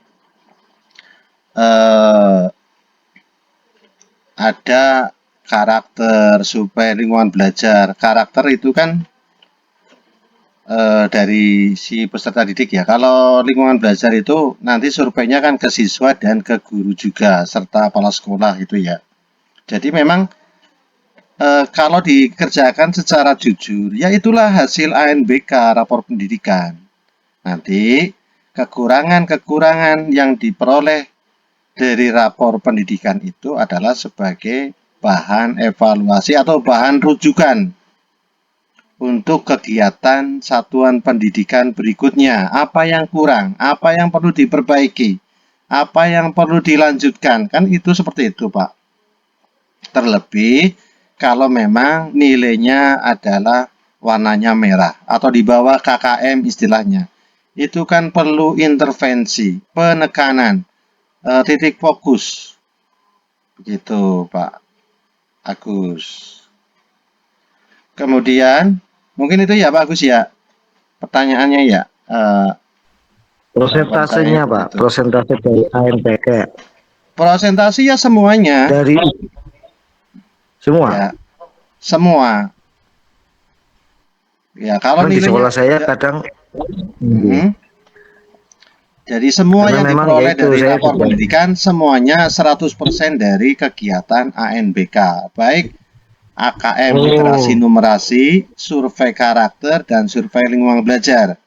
ada karakter supaya lingkungan belajar. Karakter itu kan dari si peserta didik ya. Kalau lingkungan belajar itu nanti surveinya kan ke siswa dan ke guru juga, serta kepala sekolah itu ya. Jadi memang kalau dikerjakan secara jujur, ya itulah hasil ANBK, rapor pendidikan. Nanti kekurangan-kekurangan yang diperoleh dari rapor pendidikan itu adalah sebagai bahan evaluasi atau bahan rujukan untuk kegiatan satuan pendidikan berikutnya. Apa yang kurang, apa yang perlu diperbaiki, apa yang perlu dilanjutkan? Kan itu seperti itu, Pak. Terlebih kalau memang nilainya adalah warnanya merah atau di bawah KKM istilahnya. Itu kan perlu intervensi, penekanan, titik fokus. Begitu, Pak Agus. Kemudian, mungkin itu ya Pak Agus ya, pertanyaannya ya. Prosentasenya terkait Pak, itu. prosentase dari ANPK Prosentasi ya semuanya, dari semua. ya semua. Ya kalau Kan di nilainya, sekolah saya kadang Mhm. Jadi semua Karena yang memang diperoleh ya itu dari saya rapor juga pendidikan semuanya 100% dari kegiatan ANBK, baik AKM literasi oh numerasi, survei karakter, dan survei lingkungan belajar.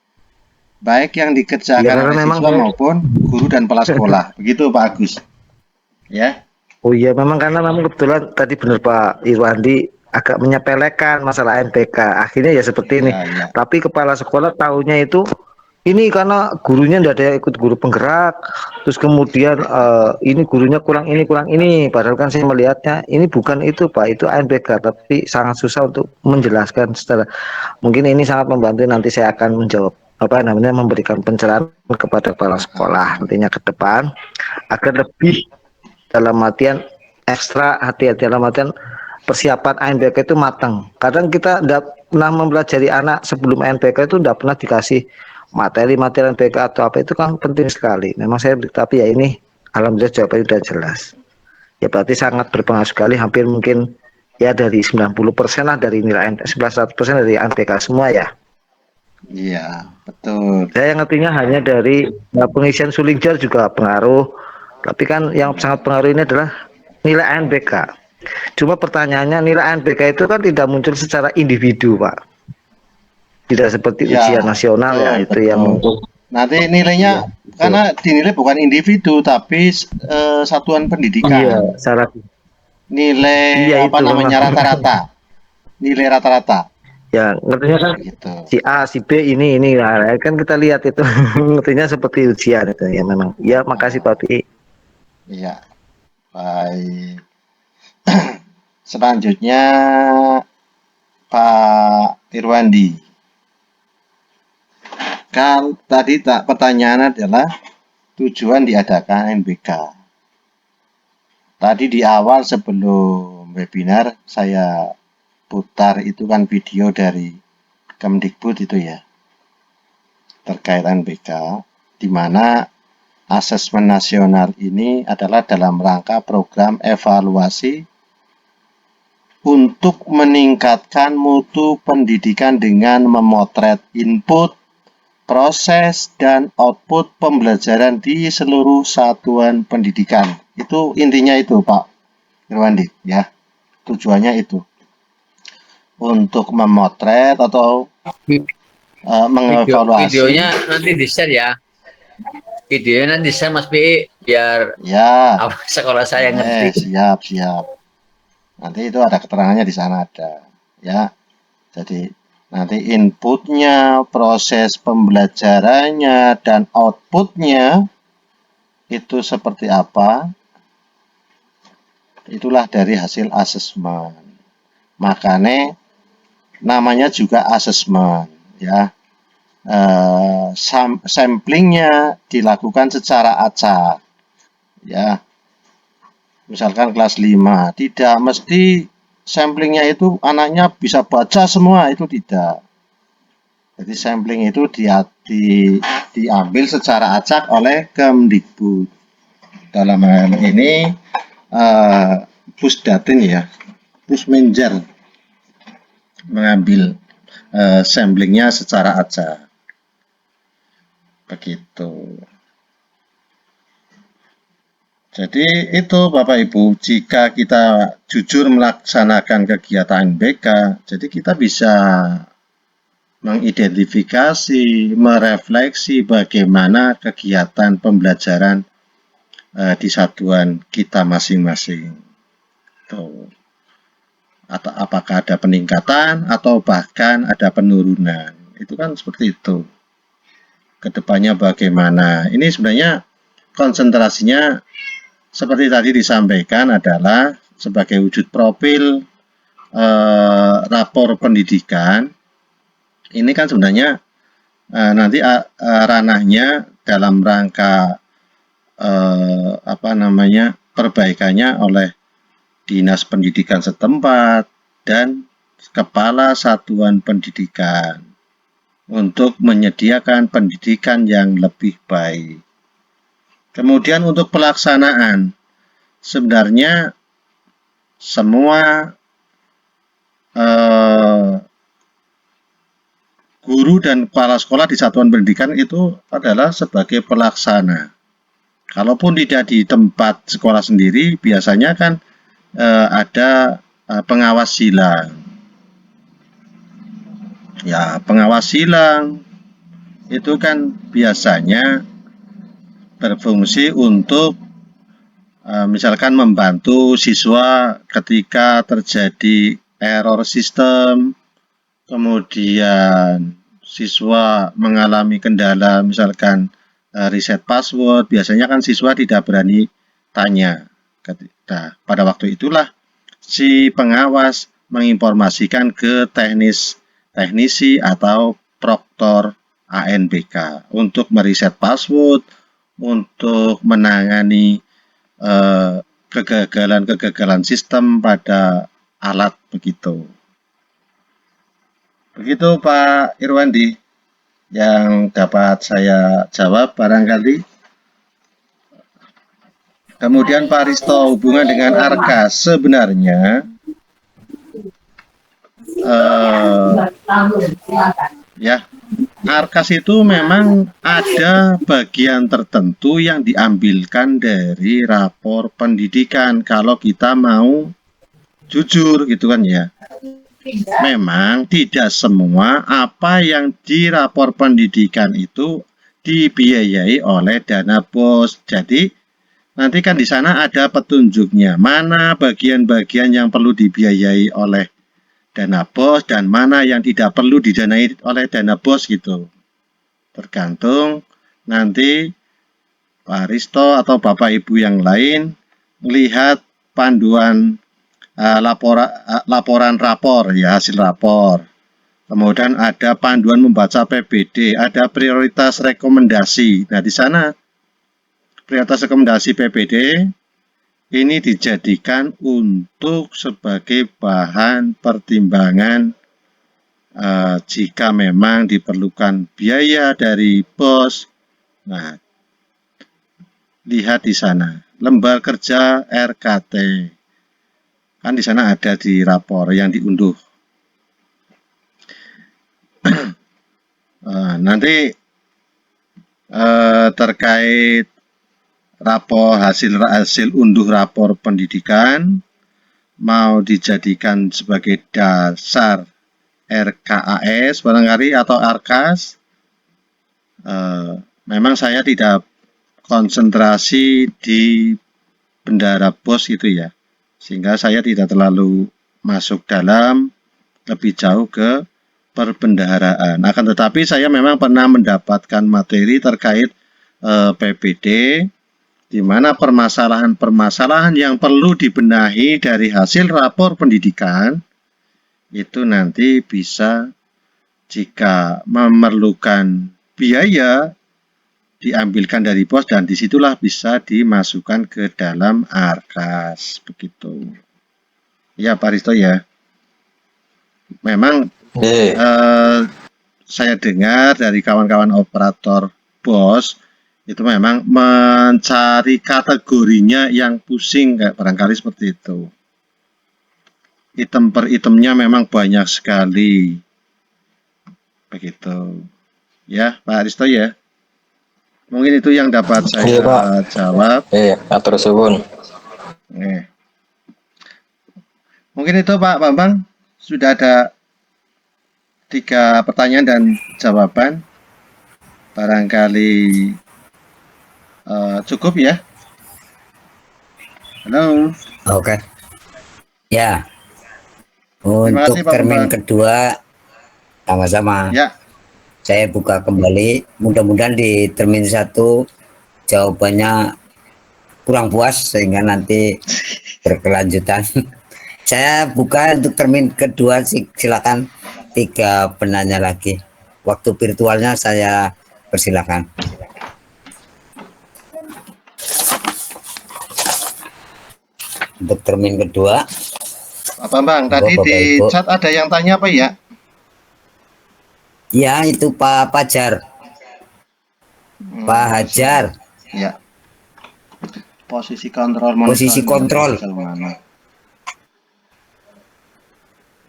Baik yang ya dikerjakan karena oleh memang siswa saya maupun guru dan kepala sekolah. Begitu Pak Agus. Ya. oh iya memang karena memang kebetulan tadi benar Pak Irwandi agak menyepelekan masalah NPK. Akhirnya ya seperti ini. Ya, ya. Tapi kepala sekolah tahunya itu ini karena gurunya tidak ada ikut guru penggerak, terus kemudian ini gurunya kurang ini, padahal kan saya melihatnya ini bukan itu Pak, itu ANPK, tapi sangat susah untuk menjelaskan secara, mungkin ini sangat membantu nanti saya akan menjawab apa namanya memberikan pencerahan kepada kepala sekolah nantinya ke depan agar lebih dalam artian ekstra hati-hati dalam artian persiapan ANPK itu matang. Kadang kita tidak pernah mempelajari anak sebelum ANPK itu tidak pernah dikasih materi-materi ANPK atau apa itu kan penting sekali. Memang saya tapi ya ini alhamdulillah jawabannya sudah jelas. Ya berarti sangat berpengaruh sekali hampir mungkin ya dari 90% lah dari nilai 11% dari ANPK semua ya. Iya, betul. Saya ngertinya hanya dari pengisian Sulingjar juga pengaruh. Tapi kan yang sangat pengaruh ini adalah nilai ANPK. Cuma pertanyaannya nilai ANPK itu kan tidak muncul secara individu, Pak. Tidak seperti ujian Ya, nasional ya, betul, itu yang betul. Nanti nilainya betul. karena dinilai bukan individu tapi satuan Iya, pendidikan. syarat. Nilai Iya apa itu memang. namanya rata-rata. Nilai rata-rata. Ya, ngertinya kan Gitu. si A, si B ini nah, kan kita lihat itu ngertinya seperti ujian itu ya memang. Ya, makasih Pak Pi. Iya, baik. Selanjutnya Pak Irwandi. Kan tadi pertanyaan adalah tujuan diadakan NBK. Tadi di awal sebelum webinar saya putar itu kan video dari Kemdikbud itu ya terkait NBK, di mana asesmen nasional ini adalah dalam rangka program evaluasi untuk meningkatkan mutu pendidikan dengan memotret input, proses, dan output pembelajaran di seluruh satuan pendidikan. Itu intinya itu Pak Irwandi ya. Tujuannya itu. Untuk memotret atau mengevaluasi. Videonya nanti di-share ya. Videonya nanti di-share Mas Pi biar Ya, sekolah saya ngerti. siap. Nanti itu ada keterangannya di sana ada. Ya, jadi nanti inputnya, proses pembelajarannya, dan outputnya itu seperti apa. Itulah dari hasil asesmen. Makanya namanya juga asesmen ya. Samplingnya dilakukan secara acak ya, misalkan kelas 5 tidak mesti samplingnya itu anaknya bisa baca semua, itu tidak. Jadi sampling itu diambil secara acak oleh Kemdikbud. Dalam hal ini Pusdatin ya, Pusmenjar mengambil samplingnya secara acak. Begitu. Jadi itu Bapak Ibu, jika kita jujur melaksanakan kegiatan BK, jadi kita bisa mengidentifikasi, merefleksi bagaimana kegiatan pembelajaran di satuan kita masing-masing. Atau apakah ada peningkatan atau bahkan ada penurunan. Itu kan seperti itu. Kedepannya bagaimana? Ini sebenarnya konsentrasinya seperti tadi disampaikan adalah sebagai wujud profil rapor pendidikan. Ini kan sebenarnya nanti ranahnya dalam rangka perbaikannya oleh dinas pendidikan setempat dan kepala satuan pendidikan untuk menyediakan pendidikan yang lebih baik. Kemudian untuk pelaksanaan, sebenarnya semua guru dan kepala sekolah di satuan pendidikan itu adalah sebagai pelaksana. Kalaupun tidak di tempat sekolah sendiri, biasanya kan ada pengawas silang. Ya, pengawas silang itu kan biasanya berfungsi untuk misalkan membantu siswa ketika terjadi error sistem, kemudian siswa mengalami kendala misalkan reset password, biasanya kan siswa tidak berani tanya. Nah, pada waktu itulah si pengawas menginformasikan ke teknisi atau proktor ANBK untuk mereset password, untuk menangani kegagalan sistem pada alat begitu. Begitu Pak Irwandi yang dapat saya jawab barangkali. Kemudian Pak Risto, hubungan dengan ARKAS sebenarnya ARKAS itu memang ada bagian tertentu yang diambilkan dari rapor pendidikan kalau kita mau jujur gitu kan ya. Memang tidak semua apa yang di rapor pendidikan itu dibiayai oleh dana BOS. Jadi nanti kan di sana ada petunjuknya mana bagian-bagian yang perlu dibiayai oleh dana BOS dan mana yang tidak perlu didanai oleh dana BOS gitu. Tergantung nanti Pak Risto atau Bapak Ibu yang lain melihat panduan laporan rapor ya, hasil rapor. Kemudian ada panduan membaca PBD, ada prioritas rekomendasi. Nah, di sana prioritas rekomendasi PBD ini dijadikan untuk sebagai bahan pertimbangan jika memang diperlukan biaya dari BOS. Nah, lihat di sana lembar kerja RKT. Kan di sana ada di rapor yang diunduh. Nanti terkait rapor hasil unduh rapor pendidikan mau dijadikan sebagai dasar RKAS barangkali atau ARKAS, memang saya tidak konsentrasi di bendara BOS itu ya, sehingga saya tidak terlalu masuk dalam lebih jauh ke perbendaharaan. Akan tetapi saya memang pernah mendapatkan materi terkait PBD, di mana permasalahan-permasalahan yang perlu dibenahi dari hasil rapor pendidikan itu nanti bisa jika memerlukan biaya diambilkan dari BOS dan disitulah bisa dimasukkan ke dalam ARKAS begitu. Ya Pak Risto ya. Memang saya dengar dari kawan-kawan operator BOS itu memang mencari kategorinya yang pusing kayak barangkali seperti itu. Item per itemnya memang banyak sekali. Begitu. Ya, Pak Risto ya. Mungkin itu yang dapat saya jawab. Atur suwun. Mungkin itu Pak Bambang, sudah ada 3 pertanyaan dan jawaban. Barangkali cukup ya. Halo. Oke. Ya. Untuk kasih, Pak termin Bambang. kedua sama-sama. Ya. Saya buka kembali. Mudah-mudahan di termin 1 jawabannya kurang puas sehingga nanti berkelanjutan. Saya buka untuk termin kedua, silakan 3 penanya lagi. Waktu virtualnya saya persilakan. Untuk termin kedua. Pak Bambang, tadi Bapak, di Ibu. chat ada yang tanya apa ya? Ya, itu Pak Pajar. Pak Hajar. Ya. Posisi kontrol Posisi kontrol. mana?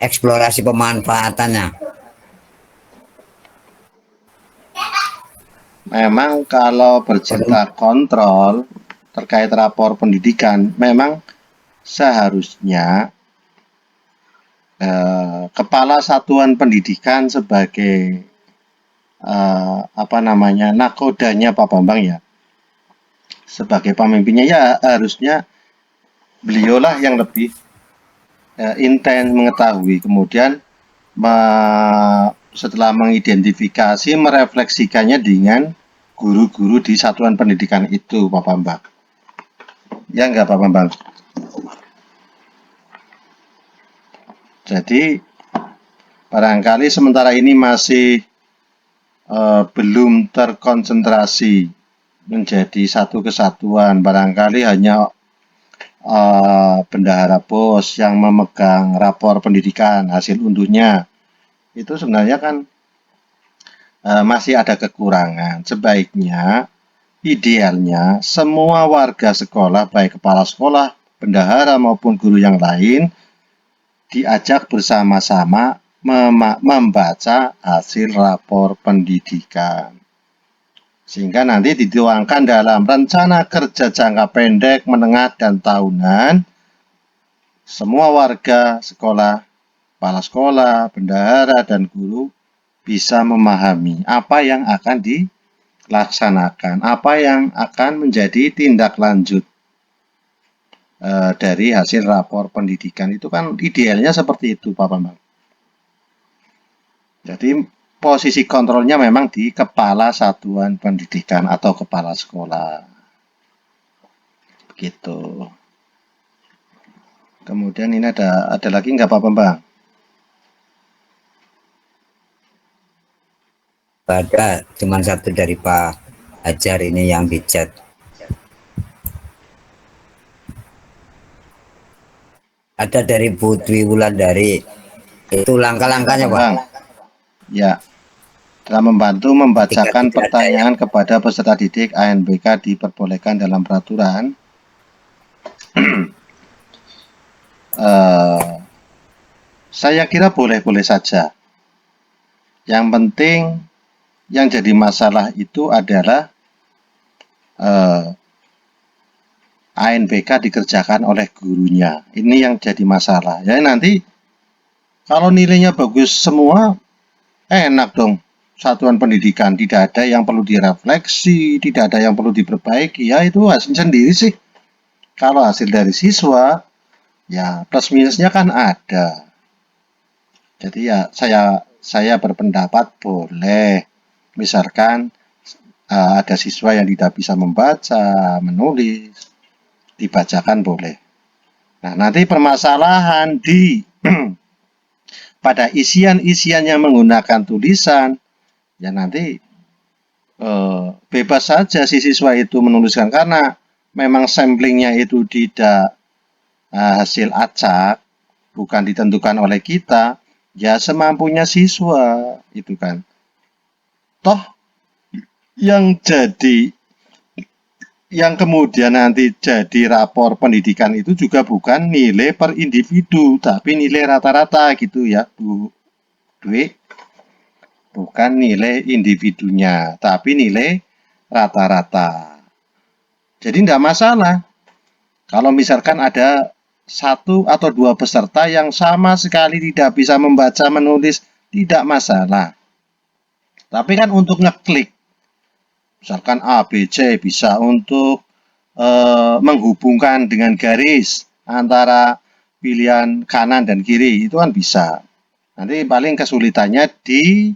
Eksplorasi pemanfaatannya. Memang kalau bercerita kontrol terkait rapor pendidikan, memang seharusnya kepala satuan pendidikan sebagai nakodanya Pak Bambang ya, sebagai pemimpinnya ya harusnya beliaulah yang lebih intens mengetahui, kemudian setelah mengidentifikasi merefleksikannya dengan guru-guru di satuan pendidikan itu, Pak Bambang. Ya enggak, Pak Bambang? Jadi barangkali sementara ini masih belum terkonsentrasi menjadi satu kesatuan. Barangkali hanya bendahara bos yang memegang rapor pendidikan, hasil unduhnya. Itu sebenarnya kan masih ada kekurangan. Sebaiknya, idealnya, semua warga sekolah, baik kepala sekolah, bendahara maupun guru yang lain, diajak bersama-sama membaca hasil rapor pendidikan. Sehingga nanti dituangkan dalam rencana kerja jangka pendek, menengah, dan tahunan. Semua warga sekolah, kepala sekolah, bendahara, dan guru bisa memahami apa yang akan dilaksanakan, apa yang akan menjadi tindak lanjut dari hasil rapor pendidikan. Itu kan idealnya seperti itu, Pak Bambang. Jadi posisi kontrolnya memang di kepala satuan pendidikan atau kepala sekolah. Begitu. Kemudian ini ada lagi nggak Pak Bambang? Ada, cuma satu dari Pak Hajar ini yang di chat. Ada dari Putri Wulandari. Itu langkah-langkahnya, Pak. Ya. Telah membantu membacakan pertanyaan kepada peserta didik ANBK diperbolehkan dalam peraturan. Saya kira boleh-boleh saja. Yang penting yang jadi masalah itu adalah ANBK dikerjakan oleh gurunya. Ini yang jadi masalah. Ya nanti kalau nilainya bagus semua, enak dong. Satuan pendidikan tidak ada yang perlu direfleksi, tidak ada yang perlu diperbaiki, ya itu hasil sendiri sih. Kalau hasil dari siswa, ya plus minusnya kan ada. Jadi ya saya berpendapat boleh, misalkan ada siswa yang tidak bisa membaca, menulis, dibacakan boleh. Nah nanti permasalahan di pada isian-isian yang menggunakan tulisan, ya nanti bebas saja si siswa itu menuliskan, karena memang samplingnya itu tidak hasil acak, bukan ditentukan oleh kita, ya semampunya siswa itu kan. Toh yang kemudian nanti jadi rapor pendidikan itu juga bukan nilai per individu, tapi nilai rata-rata gitu ya Bu Dwi. Bukan nilai individunya, tapi nilai rata-rata. Jadi tidak masalah. Kalau misalkan ada 1 atau 2 peserta yang sama sekali tidak bisa membaca, menulis, tidak masalah. Tapi kan untuk ngeklik, misalkan A, B, C, bisa untuk menghubungkan dengan garis antara pilihan kanan dan kiri, itu kan bisa. Nanti paling kesulitannya di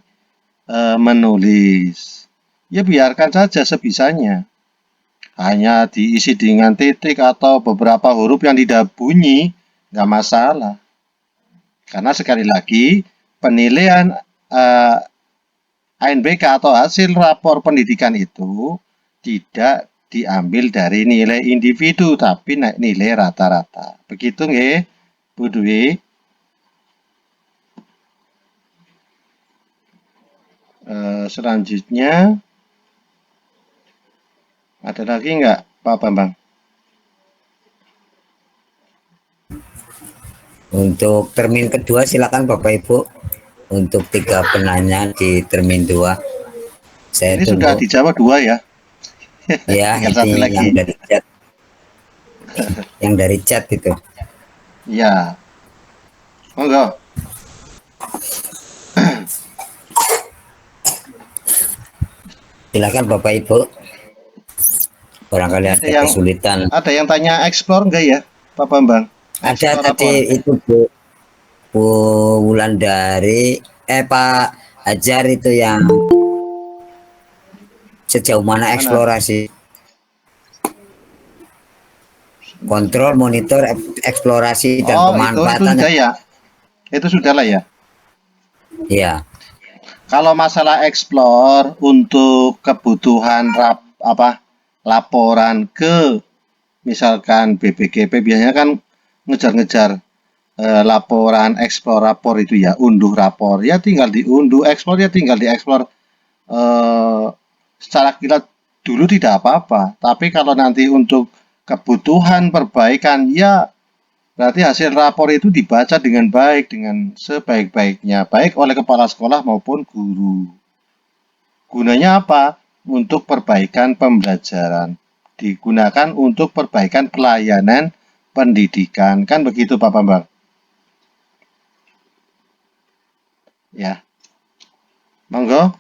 menulis. Ya biarkan saja sebisanya. hanya diisi dengan titik atau beberapa huruf yang tidak bunyi, nggak masalah. Karena sekali lagi, penilaian ANBK atau hasil rapor pendidikan itu tidak diambil dari nilai individu, tapi nilai rata-rata. Begitu nggih, Bu Dwi? Selanjutnya, ada lagi nggak, Pak Bambang? Untuk termin kedua silakan Bapak Ibu. Untuk 3 penanya di termin 2. Saya Ini sudah tunggu. dijawab 2 ya. Ya, Tinggal satu ini lagi. yang dari chat. Yang dari chat itu. Ya. Monggo. Silakan Bapak Ibu. Barangkali ada kesulitan. Ada yang tanya explore enggak ya, Pak Bambang? Ada tadi itu Bu Wulandari, Pak Hajar itu yang sejauh mana eksplorasi, kontrol, monitor, eksplorasi dan pemanfaatan. Itu sudah ya. Itu sudah lah ya. Iya. Kalau masalah explore untuk kebutuhan laporan ke misalkan BPGP biasanya kan ngejar-ngejar laporan explore rapor itu ya, unduh rapor ya tinggal diunduh, explore ya tinggal dieksplor secara kilat dulu tidak apa-apa. Tapi kalau nanti untuk kebutuhan perbaikan ya berarti hasil rapor itu dibaca dengan baik, dengan sebaik-baiknya, baik oleh kepala sekolah maupun guru. Gunanya apa? Untuk perbaikan pembelajaran. Digunakan untuk perbaikan pelayanan pendidikan. Kan begitu Pak Bambang? Ya. Monggo.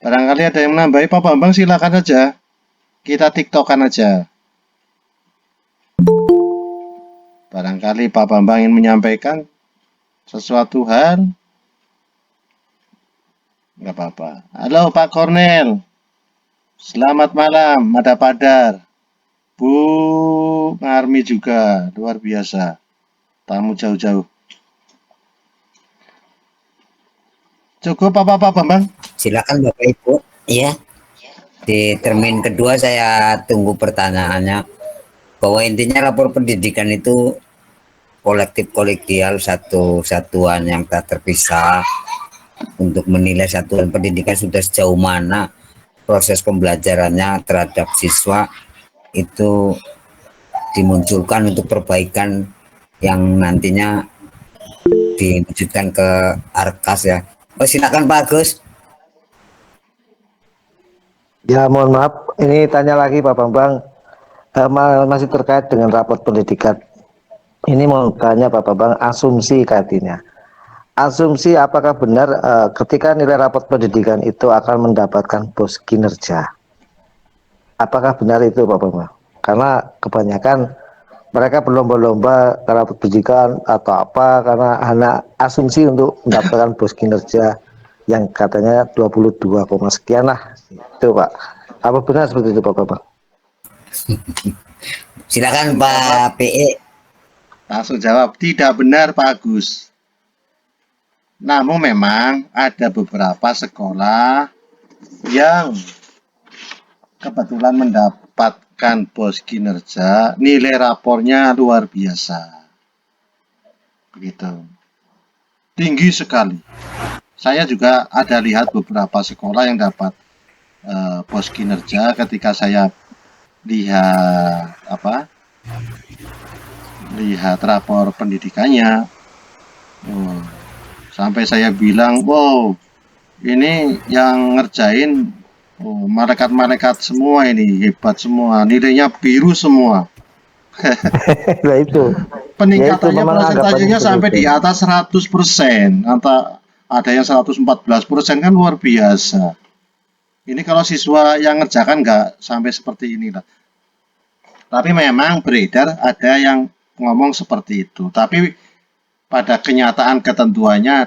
Barangkali ada yang menambahi Pak Bambang, silakan aja. Kita tiktokan aja. Barangkali Pak Bambang ingin menyampaikan sesuatu hal. Nggak apa-apa. Halo Pak Kornel. Selamat malam, Mada Padar. Bu Marmi juga, luar biasa. Tamu jauh-jauh. Cukup apa Pak Bambang? Silakan Bapak Ibu. Iya. Di termin kedua saya tunggu pertanyaannya. Bahwa intinya rapor pendidikan itu kolektif kolegial, satu satuan yang tak terpisah untuk menilai satuan pendidikan sudah sejauh mana proses pembelajarannya terhadap siswa itu dimunculkan untuk perbaikan yang nantinya diwujudkan ke Arkas ya. Oh silakan Pak Agus. Ya mohon maaf, ini tanya lagi Pak Bambang. Masih terkait dengan raport pendidikan. Ini mau tanya Pak Bambang, asumsi katanya. Asumsi apakah benar ketika nilai raport pendidikan itu akan mendapatkan bos kinerja? Apakah benar itu Pak Bambang? Karena kebanyakan mereka berlomba-lomba raport pendidikan atau apa karena hanya asumsi untuk mendapatkan bos kinerja yang katanya 22, sekian lah. Itu Pak. Apa benar seperti itu Pak Bambang? Silakan Pak PE. Langsung jawab, tidak benar Pak Agus. Namun memang ada beberapa sekolah yang kebetulan mendapatkan bos kinerja, nilai rapornya luar biasa. Begitu. Tinggi sekali. Saya juga ada lihat beberapa sekolah yang dapat bos kinerja ketika saya lihat rapor pendidikannya. Sampai saya bilang, wow, ini yang ngerjain malaikat-malaikat semua ini, hebat semua, nilainya biru semua. Nah itu. Peningkatannya persentasenya sampai di atas 100%, ada yang 114%, kan luar biasa. Ini kalau siswa yang ngerjakan nggak sampai seperti inilah. Tapi memang beredar ada yang ngomong seperti itu. Tapi pada kenyataan ketentuannya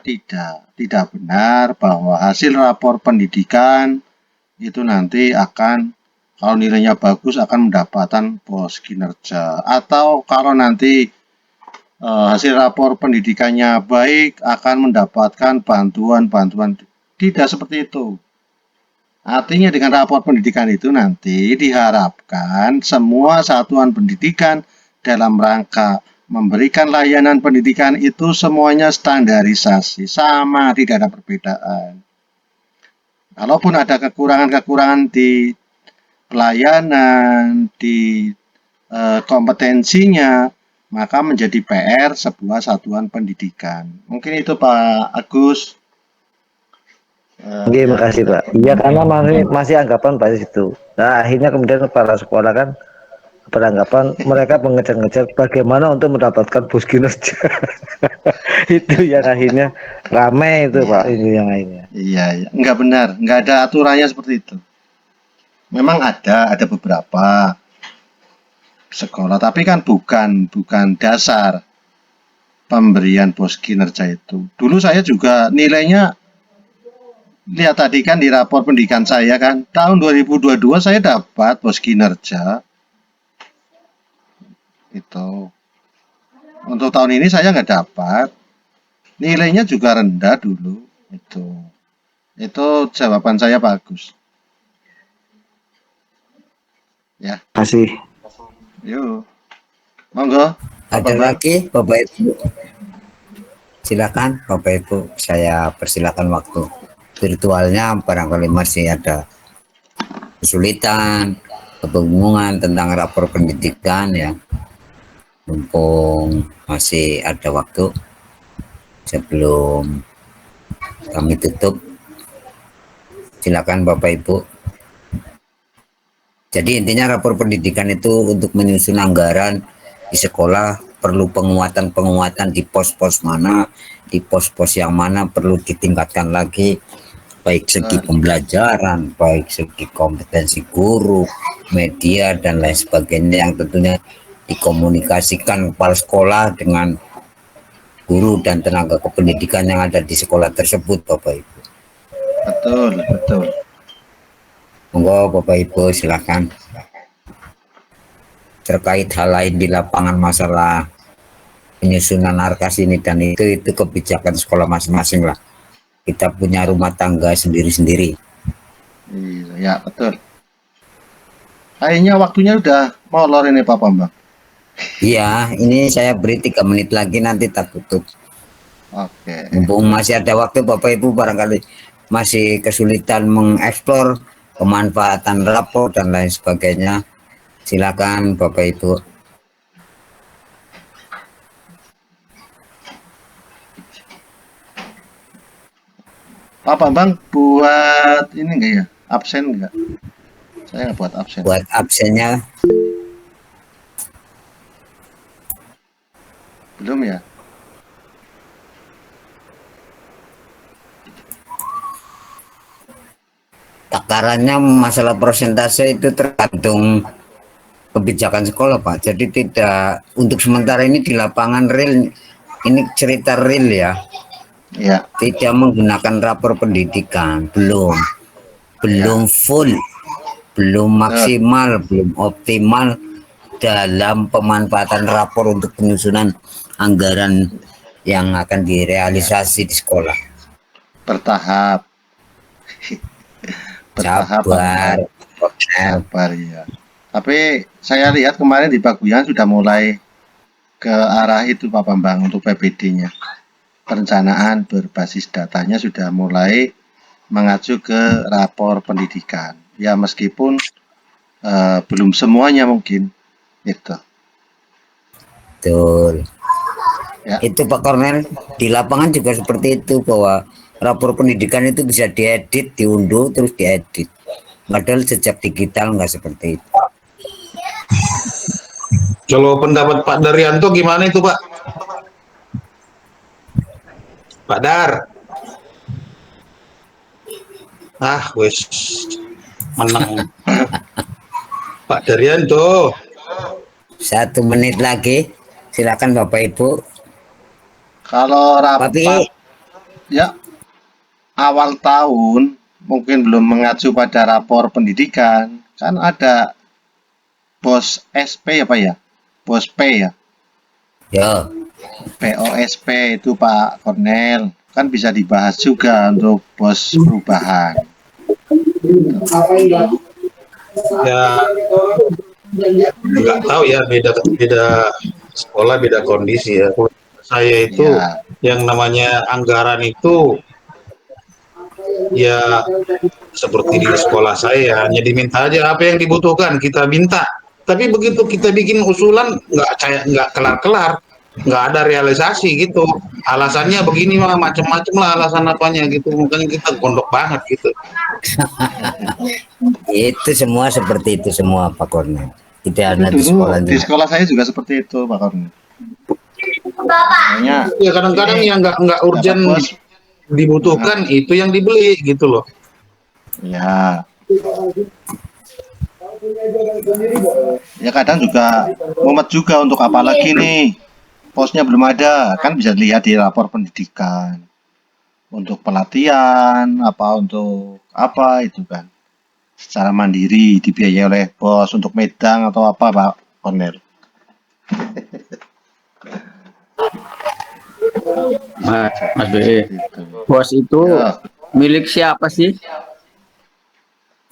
tidak benar bahwa hasil rapor pendidikan itu nanti akan Kalau nilainya bagus akan mendapatkan pos kinerja. Atau kalau nanti hasil rapor pendidikannya baik akan mendapatkan bantuan-bantuan. Tidak seperti itu. Artinya dengan rapor pendidikan itu nanti diharapkan semua satuan pendidikan dalam rangka memberikan layanan pendidikan itu semuanya standarisasi, sama, tidak ada perbedaan. Kalaupun ada kekurangan-kekurangan di pelayanan, di kompetensinya, maka menjadi PR sebuah satuan pendidikan. Mungkin itu Pak Agus. Oke, makasih Pak. Iya, karena masih anggapan Pak itu. Nah, akhirnya kemudian kepala sekolah kan beranggapan mereka mengejar-ngejar bagaimana untuk mendapatkan bus kinerja. Itu yang akhirnya ramai itu Pak, ini yang akhirnya. Iya, nggak benar, nggak ada aturannya seperti itu. Memang ada beberapa sekolah, tapi kan bukan dasar pemberian bos kinerja itu. Dulu saya juga nilainya, lihat tadi kan di rapor pendidikan saya kan, tahun 2022 saya dapat bos kinerja. Itu. Untuk tahun ini saya nggak dapat. Nilainya juga rendah dulu. Itu jawaban saya Pak Agus. Ya, Kasih. yuk. Monggo. Ada lagi Bapak Ibu? Silakan Bapak Ibu, saya persilakan waktu. Virtualnya barangkali masih ada kesulitan, kebingungan tentang rapor pendidikan ya. Mumpung masih ada waktu sebelum kami tutup. Silakan Bapak Ibu. Jadi intinya rapor pendidikan itu untuk menyusun anggaran di sekolah perlu penguatan di pos-pos mana, di pos-pos yang mana perlu ditingkatkan lagi, baik segi pembelajaran, baik segi kompetensi guru, media dan lain sebagainya yang tentunya dikomunikasikan kepala sekolah dengan guru dan tenaga kependidikan yang ada di sekolah tersebut, Bapak Ibu. Betul. Monggo Bapak Ibu silakan. Terkait hal lain di lapangan masalah penyusunan arkas ini dan itu kebijakan sekolah masing-masing lah. Kita punya rumah tangga sendiri-sendiri. Iya, ya betul. Kayaknya waktunya udah molor ini Pak Bambang. Iya, ini saya beri 3 menit lagi nanti tak tutup. Oke. Mumpung masih ada waktu Bapak Ibu barangkali masih kesulitan mengeksplor pemanfaatan rapor dan lain sebagainya. Silakan Bapak Ibu. Pak Bambang buat ini enggak ya? Absen enggak? Saya nggak buat absen. Buat absennya Belum ya? takarannya masalah persentase itu tergantung kebijakan sekolah Pak. Jadi tidak untuk sementara ini di lapangan real, ini cerita real ya. Iya. Tidak menggunakan rapor pendidikan, belum full, belum maksimal, belum optimal dalam pemanfaatan rapor untuk penyusunan anggaran yang akan direalisasi di sekolah. Bertahap. Sabar ya. Tapi saya lihat kemarin di Paguyan sudah mulai ke arah itu Pak Bambang untuk PPD-nya. Perencanaan berbasis datanya sudah mulai mengacu ke rapor pendidikan. Ya meskipun belum semuanya mungkin itu. Betul. Ya. Itu Pak Kornel di lapangan juga seperti itu bahwa rapor pendidikan itu bisa diedit, diunduh terus diedit. Padahal jejak digital nggak seperti itu. Kalau pendapat Pak Daryanto gimana itu Pak? Pak Dar. Wes menang. Pak Daryanto. 1 menit lagi, silakan Bapak Ibu. Kalau rapat Tapi ya awal tahun mungkin belum mengacu pada rapor pendidikan. kan ada bos SP ya Pak ya? Bos P ya? Yo, BOSP itu Pak Kornel. Kan bisa dibahas juga untuk bos perubahan. Ya nggak tahu ya, beda beda sekolah beda kondisi ya. Saya itu Ya, yang namanya anggaran itu ya seperti di sekolah saya hanya diminta aja apa yang dibutuhkan kita minta. Tapi begitu kita bikin usulan nggak kelar-kelar, nggak ada realisasi gitu. Alasannya begini mah macam-macam lah alasan apanya gitu. Mungkin kita gondok banget gitu. itu semua seperti itu semua Pak Kornel. Tidak itu ada di dulu sekolah di juga. sekolah saya juga seperti itu Pak Kornel. Makanya Ya kadang-kadang yang nggak dapat urgent bos, dibutuhkan itu yang dibeli gitu loh. ya. Ya kadang juga mumet juga untuk apa lagi nih? Posnya belum ada, kan bisa dilihat di rapor pendidikan. Untuk pelatihan, apa untuk apa itu kan. Secara mandiri dibiayai oleh bos untuk medang atau apa Pak Kornel. Mas BE, Gitu. bos itu Ya, milik siapa sih?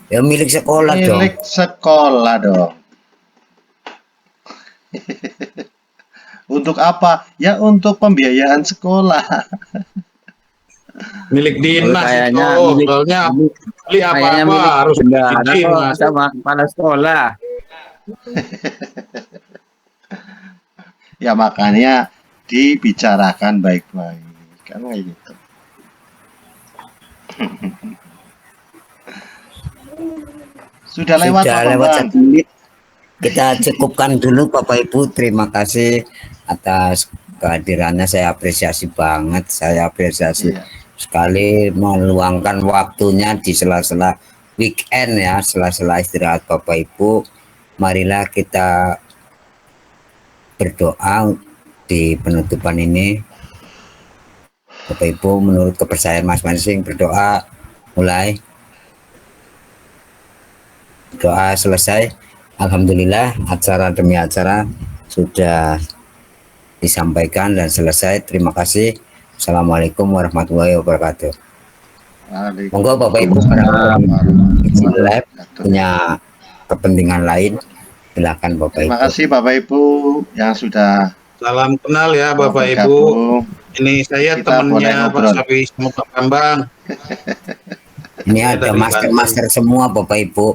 Ya milik sekolah dong. milik sekolah dong. Untuk apa? Ya untuk pembiayaan sekolah. Milik Oh, dinas kayaknya itu, milik soalnya milik- beli kayaknya apa-apa milik harus bendahara izin kok mas. sama kepala sekolah. Ya makanya dibicarakan baik-baik. Kan kayak gitu. Sudah lewat Sudah Pak lewat Bang. 1 menit. Kita cukupkan dulu Bapak Ibu. Terima kasih atas kehadirannya. Saya apresiasi banget. Saya apresiasi Iya. sekali meluangkan waktunya di sela-sela weekend ya, sela-sela istirahat Bapak Ibu. Marilah kita berdoa di penutupan ini. Bapak Ibu menurut kepercayaan masing-masing berdoa mulai. Doa selesai. Alhamdulillah acara demi acara sudah disampaikan dan selesai. Terima kasih. Assalamualaikum warahmatullahi wabarakatuh. Monggo Bapak Ibu izin live punya kepentingan lain. Silakan Bapak Terima Ibu. kasih Bapak Ibu yang sudah Salam kenal ya Bapak Ibu. bergabung. Ini saya Kita boleh temannya Pak ngobrol. Sapi sama Pak Bambang. Ini Saya ada dari master-master semua Bapak Ibu.